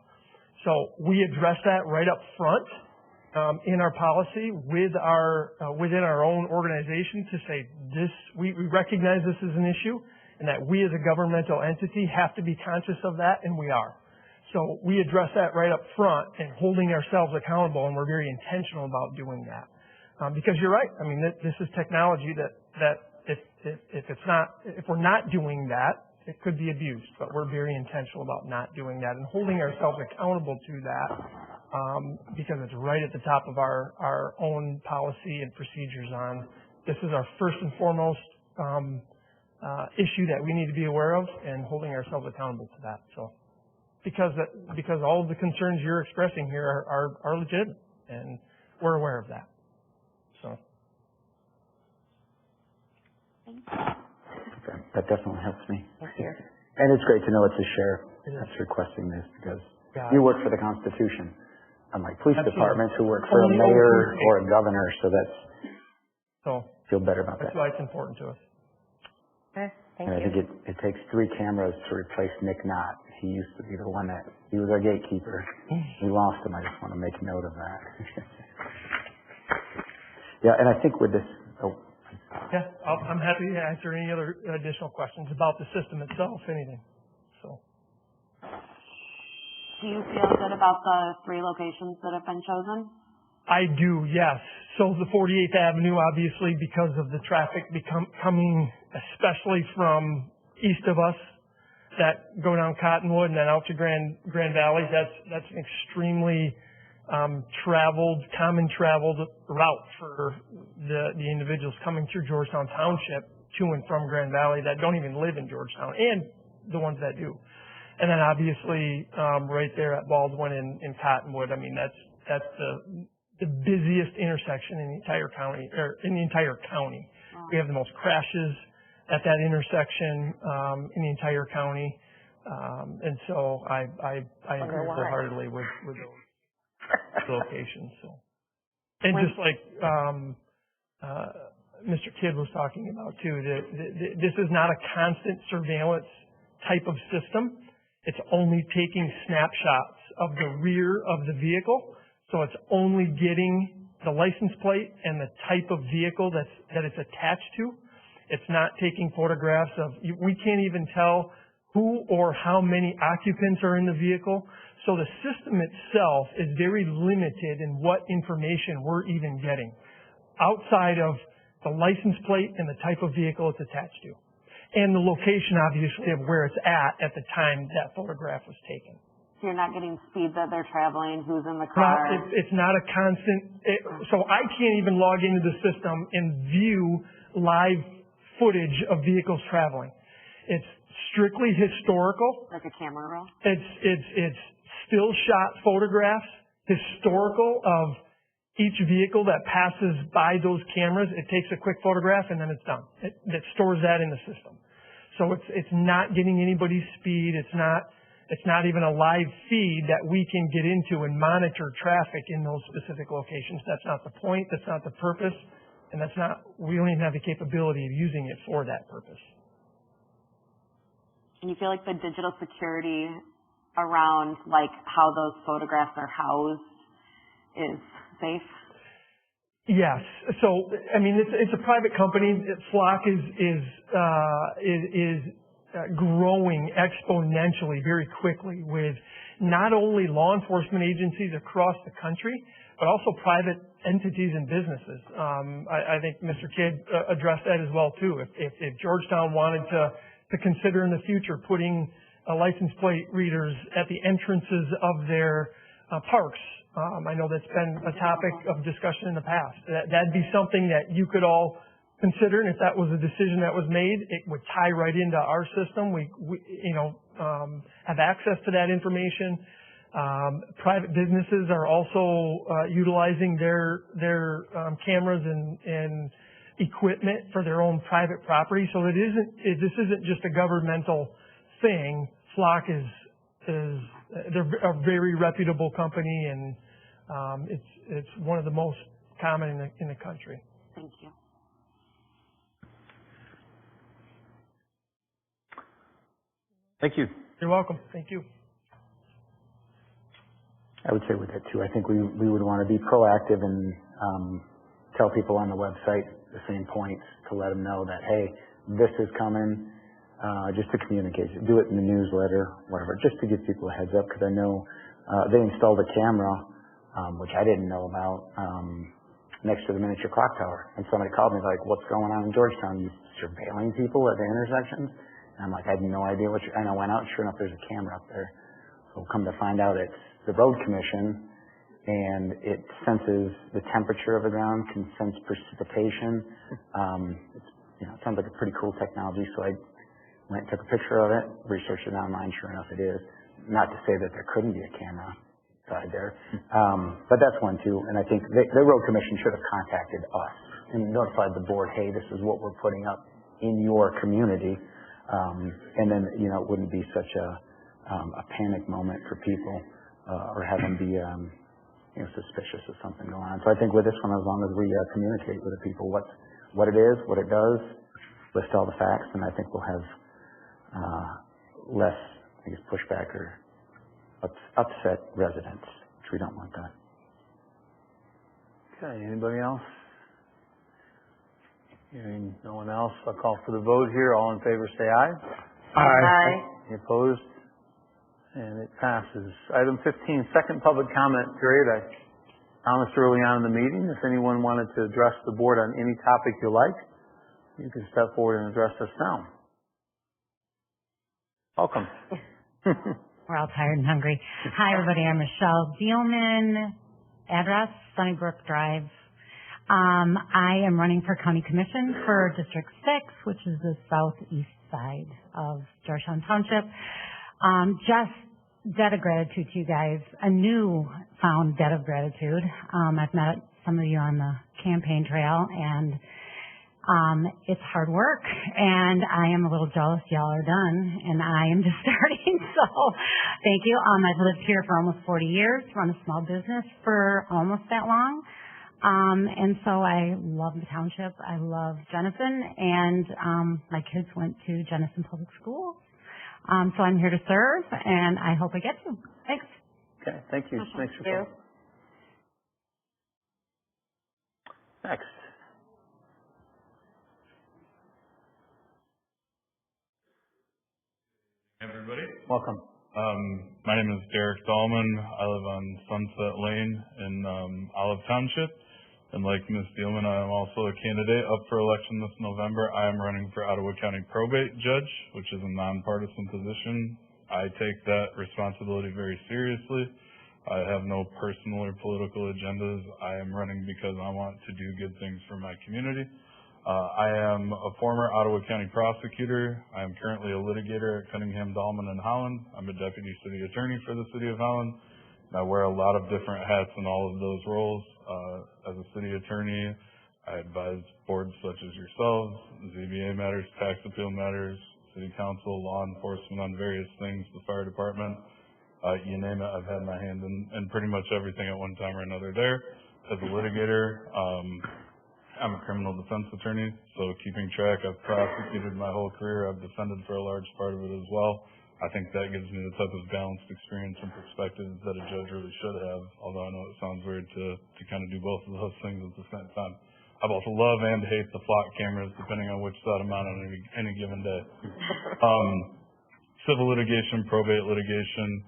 So we address that right up front in our policy with our within our own organization to say this. We recognize this is an issue and that we as a governmental entity have to be conscious of that, and we are. So we address that right up front and holding ourselves accountable, and we're very intentional about doing that. Because you're right. I mean, this is technology that if we're not doing that, it could be abused. But we're very intentional about not doing that and holding ourselves accountable to that because it's right at the top of our own policy and procedures on this is our first and foremost issue that we need to be aware of and holding ourselves accountable to that. So because all of the concerns you're expressing here are legitimate and we're aware of that. So. Okay. That definitely helps me. Thank you. And it's great to know it's a sheriff that's requesting this because you work for the Constitution, unlike police departments who work for a mayor or a governor, so feel better about that. That's why it's important to us. Okay, thank and I you. think it takes 3 cameras to replace Nick Knott. He used to be the one he was our gatekeeper. We lost him. I just want to make note of that. Yeah, and I think with this, yeah, I'm happy to answer any other additional questions about the system itself, anything. So. Do you feel good about the 3 locations that have been chosen? I do, yes. So the 48th Avenue, obviously, because of the traffic coming, especially from east of us, that go down Cottonwood and then out to Grand Valley, that's an extremely common traveled route for the individuals coming through Georgetown Township to and from Grand Valley that don't even live in Georgetown, and the ones that do. And then obviously right there at Baldwin in Cottonwood, I mean that's the busiest intersection in the entire county. Wow. We have the most crashes at that intersection in the entire county, and so I agree wholeheartedly with those locations. So, and just like Mr. Kidd was talking about too, this is not a constant surveillance type of system. It's only taking snapshots of the rear of the vehicle, so it's only getting the license plate and the type of vehicle that it's attached to. It's not taking photographs of. We can't even tell who or how many occupants are in the vehicle. So the system itself is very limited in what information we're even getting outside of the license plate and the type of vehicle it's attached to. And the location, obviously, of where it's at the time that photograph was taken. So you're not getting speed that they're traveling, who's in the car? It's not a constant. So I can't even log into the system and view live footage of vehicles traveling. It's strictly historical. Like a camera roll? It's still shot photographs, historical of each vehicle that passes by those cameras. It takes a quick photograph and then it's done. It stores that in the system. So it's not getting anybody's speed. It's not even a live feed that we can get into and monitor traffic in those specific locations. That's not the point. That's not the purpose. And we don't even have the capability of using it for that purpose. And you feel like the digital security around like how those photographs are housed is safe? Yes. So, I mean, it's a private company. Flock is growing exponentially very quickly with not only law enforcement agencies across the country, but also private entities and businesses. I think Mr. Kidd addressed that as well too. If Georgetown wanted to consider in the future putting license plate readers at the entrances of their parks, I know that's been a topic of discussion in the past. That'd be something that you could all consider, and if that was a decision that was made, it would tie right into our system. We have access to that information. Private businesses are also utilizing their cameras and equipment for their own private property. So this isn't just a governmental thing. Flock they're a very reputable company, and it's one of the most common in the country. Thank you. Thank you. You're welcome. Thank you. I would say with that too, I think we would want to be proactive and tell people on the website the same points to let them know that, hey, this is coming, just to communicate. Do it in the newsletter, whatever, just to give people a heads up, because I know they installed a camera, which I didn't know about, next to the miniature clock tower. And somebody called me like, what's going on in Georgetown? You surveilling people at the intersections? And I'm like, I had no idea and I went out, sure enough, there's a camera up there. So come to find out it's the road commission, and it senses the temperature of the ground, can sense precipitation. It sounds like a pretty cool technology, so I went and took a picture of it, researched it online, sure enough it is. Not to say that there couldn't be a camera side there, but that's one too, and I think the road commission should have contacted us and notified the board, hey, this is what we're putting up in your community, and then, it wouldn't be such a panic moment for people, or have them be, suspicious of something going on. So I think with this one, as long as we communicate with the people what it is, what it does, list all the facts, and I think we'll have less, pushback or upset residents, which we don't want that. Okay, anybody else? Hearing no one else, I'll call for the vote here. All in favor say aye. Aye. Any opposed? And it passes. Item 15, second public comment period. I promised early on in the meeting, if anyone wanted to address the board on any topic you like, you can step forward and address us now. Welcome. We're all tired and hungry. Hi, everybody. I'm Michelle Dealman. Address, Sunnybrook Drive. I am running for County Commission for District 6, which is the southeast side of Georgetown Township. Just debt of gratitude to you guys, a new found debt of gratitude. I've met some of you on the campaign trail, and it's hard work, and I am a little jealous y'all are done, and I am just starting, so thank you. I've lived here for almost 40 years, run a small business for almost that long, and so I love the township. I love Jenison, and my kids went to Jenison Public Schools. So I'm here to serve, and I hope I get to. Thanks. Okay, thank you. Thanks for coming. Next. Everybody. Welcome. My name is Derek Dahlman. I live on Sunset Lane in Olive Township. And like Ms. Dealman, I am also a candidate up for election this November. I am running for Ottawa County Probate Judge, which is a nonpartisan position. I take that responsibility very seriously. I have no personal or political agendas. I am running because I want to do good things for my community. I am a former Ottawa County prosecutor. I am currently a litigator at Cunningham, Dahlman & Holland. I'm a deputy city attorney for the city of Holland. I wear a lot of different hats in all of those roles. As a city attorney, I advise boards such as yourselves, ZBA matters, tax appeal matters, city council, law enforcement on various things, the fire department, you name it, I've had my hand in pretty much everything at one time or another there. As a litigator, I'm a criminal defense attorney, so keeping track, I've prosecuted my whole career, I've defended for a large part of it as well. I think that gives me the type of balanced experience and perspective that a judge really should have, although I know it sounds weird to kind of do both of those things at the same time. I both love and hate the flock cameras, depending on which side I'm on any given day. Civil litigation, probate litigation,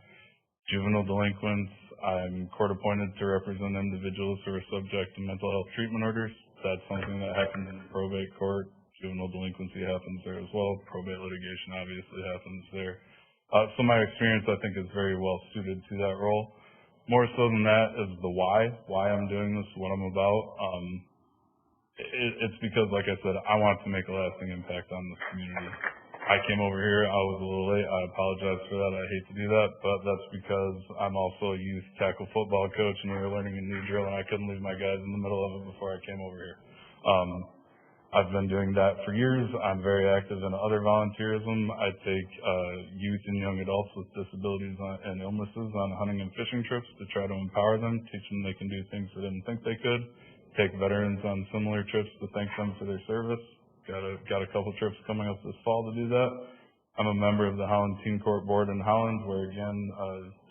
juvenile delinquents. I'm court appointed to represent individuals who are subject to mental health treatment orders. That's something that happens in the probate court. Juvenile delinquency happens there as well. Probate litigation obviously happens there. So my experience, I think, is very well suited to that role. More so than that is the why I'm doing this, what I'm about. It's because, like I said, I want to make a lasting impact on this community. I came over here, I was a little late, I apologize for that, I hate to do that, but that's because I'm also a youth tackle football coach and we were learning a new drill and I couldn't leave my guys in the middle of it before I came over here. I've been doing that for years. I'm very active in other volunteerism. I take youth and young adults with disabilities and illnesses on hunting and fishing trips to try to empower them, teach them they can do things they didn't think they could. Take veterans on similar trips to thank them for their service. Got a couple trips coming up this fall to do that. I'm a member of the Holland Teen Court Board in Holland, where again,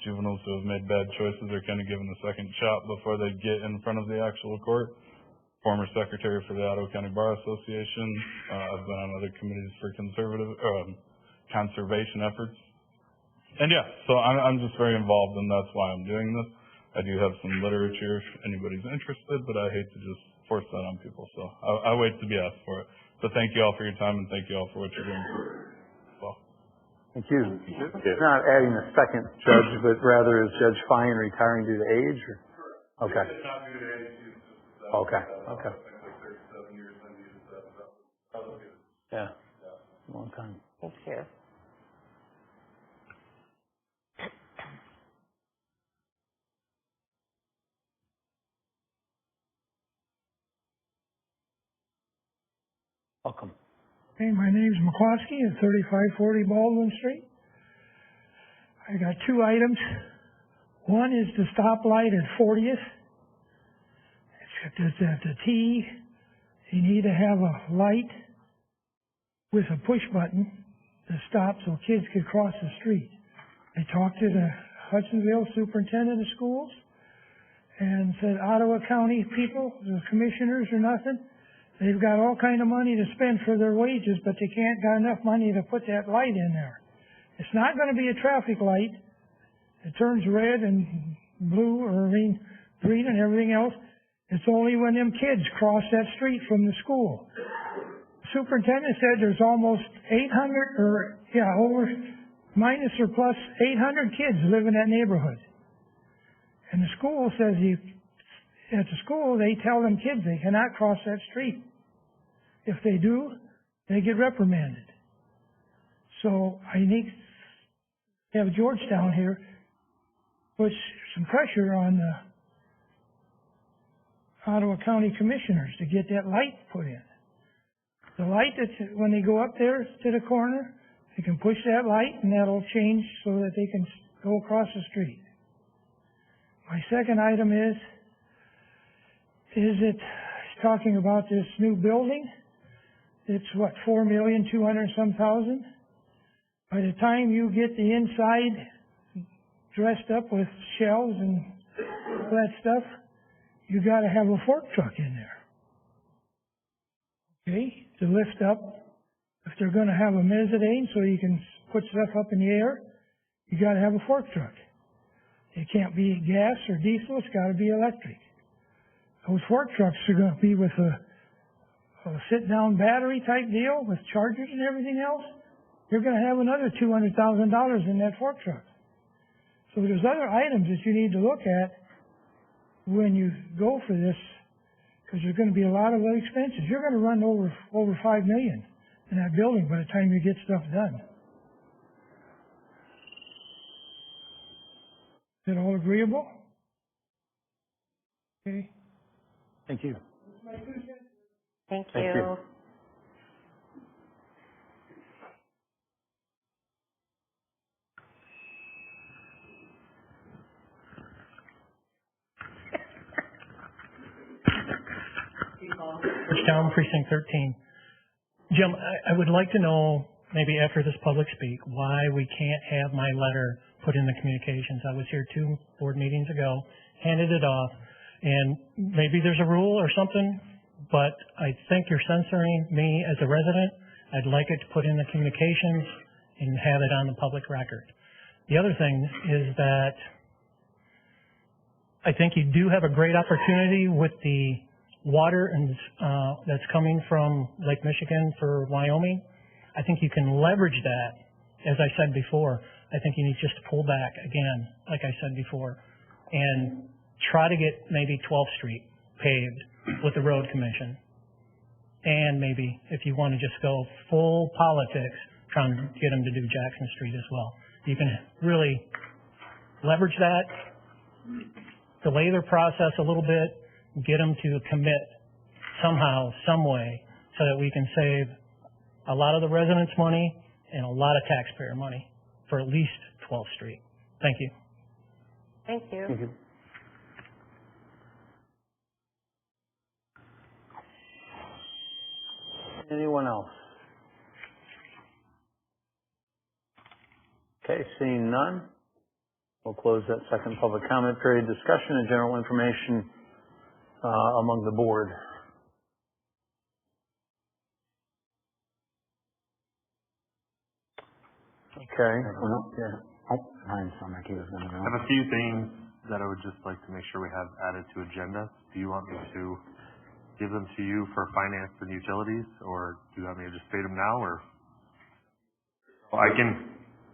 juveniles who have made bad choices are kind of given a second shot before they get in front of the actual court. Former secretary for the Ottawa County Bar Association. I've been on other committees for conservation efforts. And yeah, so I'm just very involved, and that's why I'm doing this. I do have some literature if anybody's interested, but I hate to just force that on people, so I wait to be asked for it. So thank you all for your time, and thank you all for what you're doing. Well, thank you. Not adding a second judge, but rather is Judge Fine retiring due to age? Or? Okay. Okay. Okay. Yeah. Long time. Thank you. Welcome. Hey, my name's McCloskey at 3540 Baldwin Street. I got two items. One is the stoplight at 40th. It's at the T. You need to have a light with a push button to stop so kids could cross the street. I talked to the Hudsonville superintendent of schools and said Ottawa County people, the commissioners or nothing, they've got all kind of money to spend for their wages, but they can't got enough money to put that light in there. It's not going to be a traffic light. It turns red and blue, or green and everything else. It's only when them kids cross that street from the school. Superintendent said there's almost 800, over minus or plus 800 kids live in that neighborhood. And the school says at the school they tell them kids they cannot cross that street. If they do, they get reprimanded. So I need to have Georgetown here put some pressure on the Ottawa County Commissioners to get that light put in. The light that's, when they go up there to the corner, they can push that light and that'll change so that they can go across the street. My second item is it talking about this new building? It's what, $4,200,000? By the time you get the inside dressed up with shelves and all that stuff, you got to have a fork truck in there. Okay, to lift up. If they're going to have a mezzanine so you can put stuff up in the air, you got to have a fork truck. It can't be gas or diesel. It's got to be electric. Those fork trucks are going to be with a sit-down battery type deal with chargers and everything else. You're going to have another $200,000 in that fork truck. So there's other items that you need to look at when you go for this, because there's going to be a lot of expenses. You're going to run over $5 million in that building by the time you get stuff done. Is it all agreeable? Okay. Thank you. Thank you. Thank you. Georgetown, Precinct 13. Jim, I would like to know, maybe after this public speak, why we can't have my letter put in the communications. I was here 2 board meetings ago, handed it off, and maybe there's a rule or something, but I think you're censoring me as a resident. I'd like it to put in the communications and have it on the public record. The other thing is that I think you do have a great opportunity with the water and that's coming from Lake Michigan for Wyoming. I think you can leverage that. As I said before, I think you need just to pull back again, like I said before, and try to get maybe 12th Street paved with the road commission. And maybe if you want to just go full politics, trying to get them to do Jackson Street as well. You can really leverage that, delay their process a little bit, get them to commit somehow, some way, so that we can save a lot of the residents' money and a lot of taxpayer money for at least 12th Street. Thank you. Thank you. Thank you. Anyone else? Okay, seeing none, we'll close that second public comment period. Discussion and general information among the board. Okay. I have a few things that I would just like to make sure we have added to agenda. Do you want me to give them to you for finance and utilities, or do you want me to just state them now, or?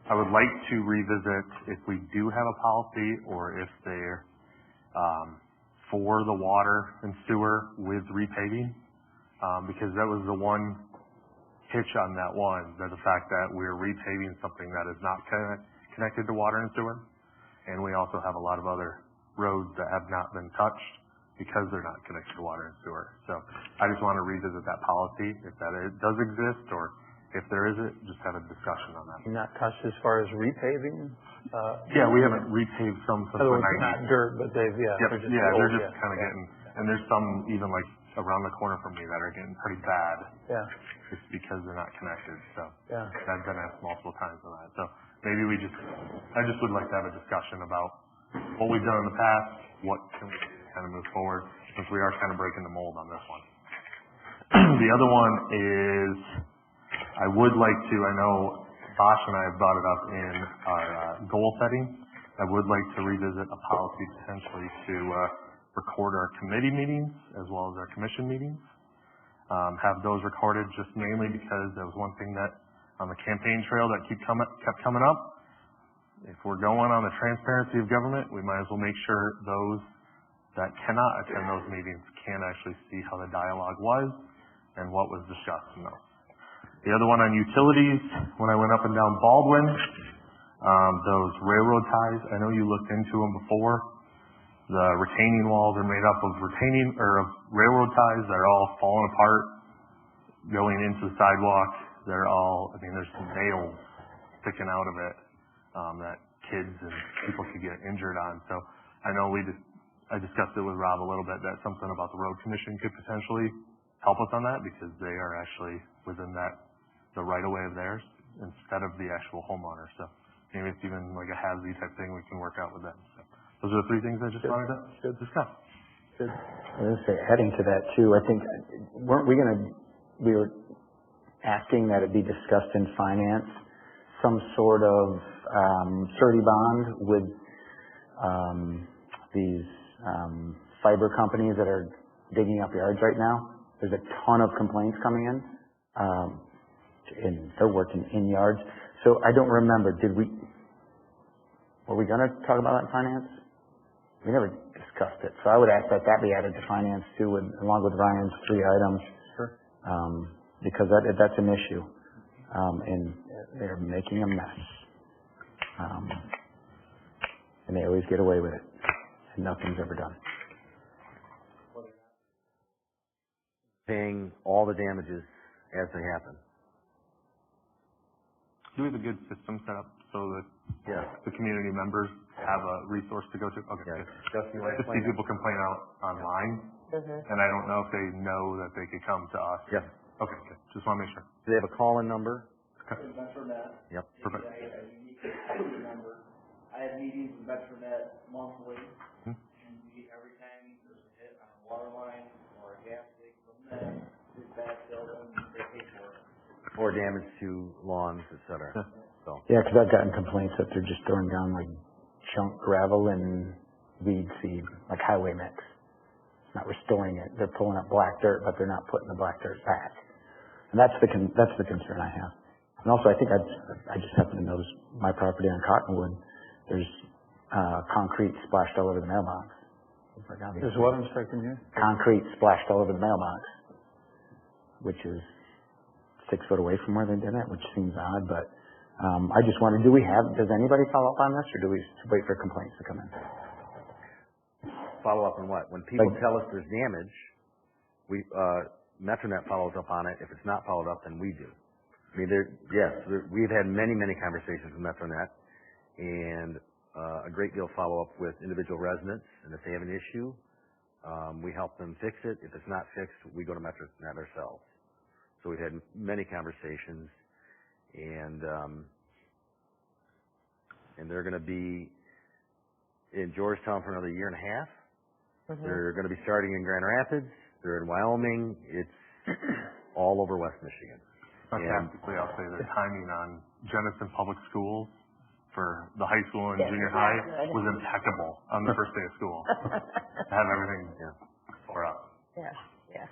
I would like to revisit if we do have a policy, or if they're for the water and sewer with repaving, because that was the one hitch on that one, that the fact that we're repaving something that is not connected to water and sewer, and we also have a lot of other roads that have not been touched because they're not connected to water and sewer. So I just want to revisit that policy, if that does exist, or if there isn't, just have a discussion on that. Not touched as far as repaving? Yeah, we haven't repaved some since the 90s. Not dirt, but they've, They're just kind of getting, and there's some even like around the corner from me that are getting pretty bad. Yeah. Just because they're not connected, so. Yeah. I've been asked multiple times on that, so maybe I just would like to have a discussion about what we've done in the past, what can we do to kind of move forward, since we are kind of breaking the mold on this one. The other one is, I would like to, I know Bosch and I have brought it up in our goal setting. I would like to revisit a policy potentially to record our committee meetings as well as our commission meetings. Have those recorded just mainly because that was one thing that on the campaign trail that kept coming up. If we're going on the transparency of government, we might as well make sure those that cannot attend those meetings can actually see how the dialogue was and what was discussed in those. The other one on utilities, when I went up and down Baldwin, those railroad ties, I know you looked into them before. The retaining walls are made up of railroad ties that are all falling apart, going into the sidewalk. They're all, there's some nails sticking out of it that kids and people could get injured on. So I know I discussed it with Rob a little bit, that something about the road commission could potentially help us on that, because they are actually within the right of way of theirs instead of the actual homeowner. So maybe it's even like a HASI type thing we can work out with them. So those are the three things I just wanted to discuss. Good. I was going to say, heading to that too, I think, we were asking that it be discussed in finance, some sort of surety bond with these fiber companies that are digging up yards right now. There's a ton of complaints coming in, and they're working in yards. So I don't remember, were we going to talk about that in finance? We never discussed it. So I would ask that be added to finance too, along with Ryan's 3 items. Sure. Because that's an issue. And they're making a mess. And they always get away with it. And nothing's ever done. Paying all the damages as they happen. Do we have a good system set up so that the community members have a resource to go to? Okay. Just see people complain out online, and I don't know if they know that they could come to us. Yes. Okay, good. Just want to make sure. Do they have a call-in number? Okay. Metronet. Yep. Perfect. I have a unique phone number. I have meetings with Metronet monthly, and every time there's a hit on a water line or a gas leak from them, it's backfilled and they pay for it. Or damage to lawns, et cetera. So. Yeah, because I've gotten complaints that they're just throwing down like junk gravel and weed seed, like highway mix. Not restoring it. They're pulling up black dirt, but they're not putting the black dirt back. And that's the concern I have. And also, I think I just happen to notice my property on Cottonwood, there's concrete splashed all over the mailbox. There's what, I'm sorry, can you hear? Concrete splashed all over the mailbox. which is 6 foot away from where they did it, which seems odd, but I just wondered, does anybody follow up on this, or do we wait for complaints to come in? Follow up on what? When people tell us there's damage, Metronet follows up on it. If it's not followed up, then we do. I mean, we've had many, many conversations with Metronet, and a great deal of follow-up with individual residents, and if they have an issue, we help them fix it. If it's not fixed, we go to Metronet ourselves. So we've had many conversations, and they're going to be in Georgetown for another year and a half. Mm-hmm. They're going to be starting in Grand Rapids. They're in Wyoming. It's all over West Michigan. Sarcastically, I'll say the timing on Jenison Public Schools for the high school and junior high was impeccable on the first day of school. Have everything tore up. Yeah, yeah.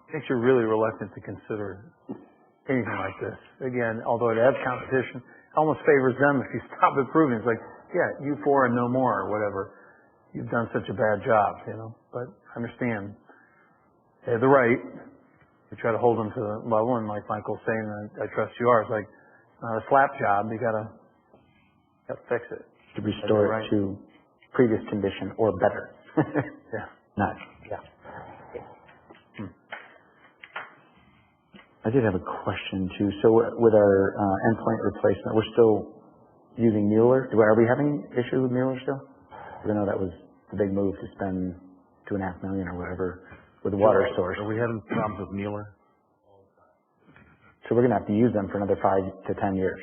Makes you really reluctant to consider anything like this. Again, although it adds competition, it almost favors them if you stop improving. It's like, yeah, you four and no more, or whatever. You've done such a bad job, But I understand. They have the right. We try to hold them to the level, and like Michael's saying, I trust you are. It's like, it's not a slap job. You gotta fix it. To restore it to previous condition or better. Yeah. I did have a question too. So with our endpoint replacement, we're still using Mueller. Are we having issues with Mueller still? Even though that was the big move to spend $2.5 million or whatever with the water source. Are we having problems with Mueller? So we're going to have to use them for another 5 to 10 years.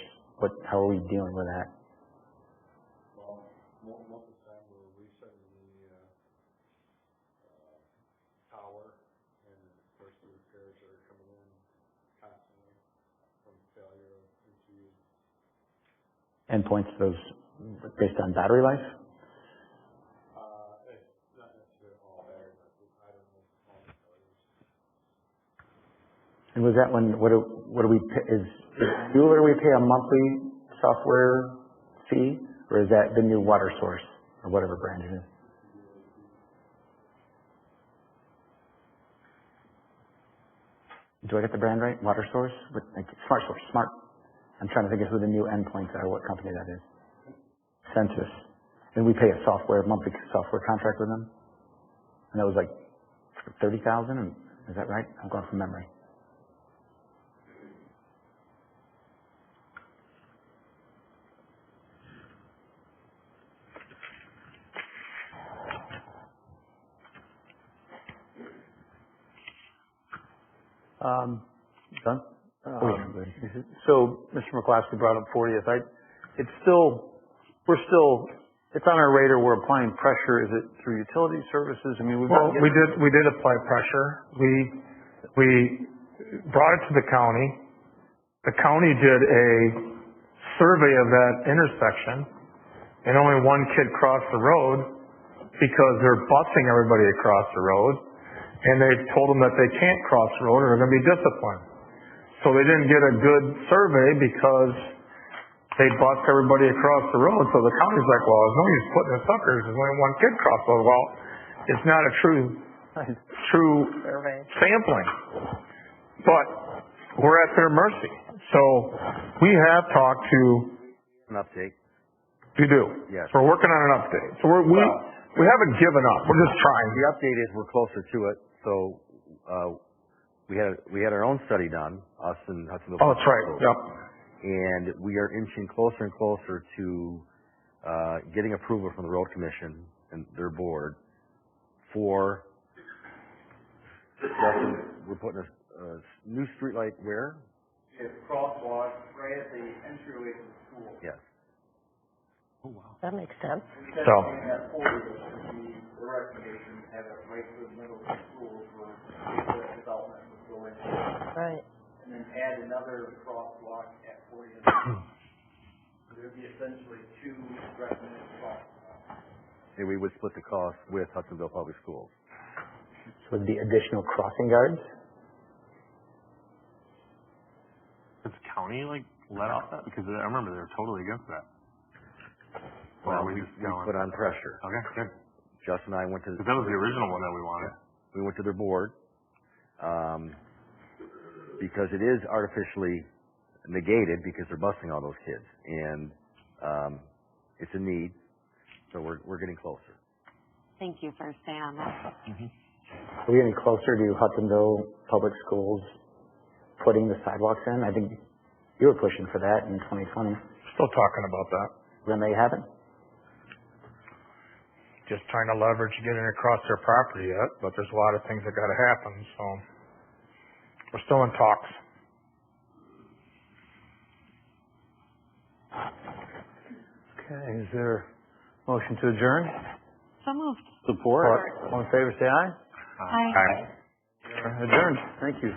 How are we dealing with that? Well, most of the time we're resetting the tower, and of course the repairs that are coming in constantly from failure of MCUs. Endpoints, those based on battery life? It's not necessarily all battery life. I don't know all the failures. And was that what do we pay, is Mueller we pay a monthly software fee, or is that the new water source or whatever brand it is? Do I get the brand right? Water source? Smart source. Smart. I'm trying to think of who the new endpoints are, what company that is. Census. And we pay a monthly software contract with them? And that was like $30,000, is that right? I'm going from memory. Done? So, Mr. McCloskey brought up 40th. It's on our radar. We're applying pressure. Is it through utility services? I mean, we did apply pressure. We brought it to the county. The county did a survey of that intersection, and only one kid crossed the road because they're busing everybody across the road, and they told them that they can't cross the road or they're going to be disciplined. So they didn't get a good survey because they bust everybody across the road. So the county's like, well, there's no use putting the suckers. There's only one kid crossed the road. Well, it's not a true sampling. But we're at their mercy. So we have talked to An update. You do? Yes. So we're working on an update. So we haven't given up. We're just trying. The update is we're closer to it. So we had our own study done, us and Hudsonville. Oh, that's right. Yep. And we are inching closer and closer to getting approval from the road commission and their board for we're putting a new street light where? It's crosswalk right at the entryway to the school. Yes. Oh, wow. That makes sense. Instead of being at 40, the recommendation have it right through the middle of the school for the development would go in. Right. And then add another crosswalk at 40. There would be essentially two recommended crosswalks. And we would split the cost with Hudsonville Public Schools. So would the additional crossing guards? Does the county let off that? Because I remember they were totally against that. Well, we put on pressure. Okay, good. Justin and I went to. That was the original one that we wanted. We went to their board. because it is artificially negated because they're busing all those kids. And, it's a need, so we're getting closer. Thank you for staying on that. Are we getting closer to Hudsonville Public Schools putting the sidewalks in? I think you were pushing for that in 2020. Still talking about that. When they haven't? Just trying to leverage getting across their property yet, but there's a lot of things that gotta happen, so we're still in talks. Okay, is there a motion to adjourn? So moved. Support. All in favor, say aye. Aye. Adjourned. Thank you.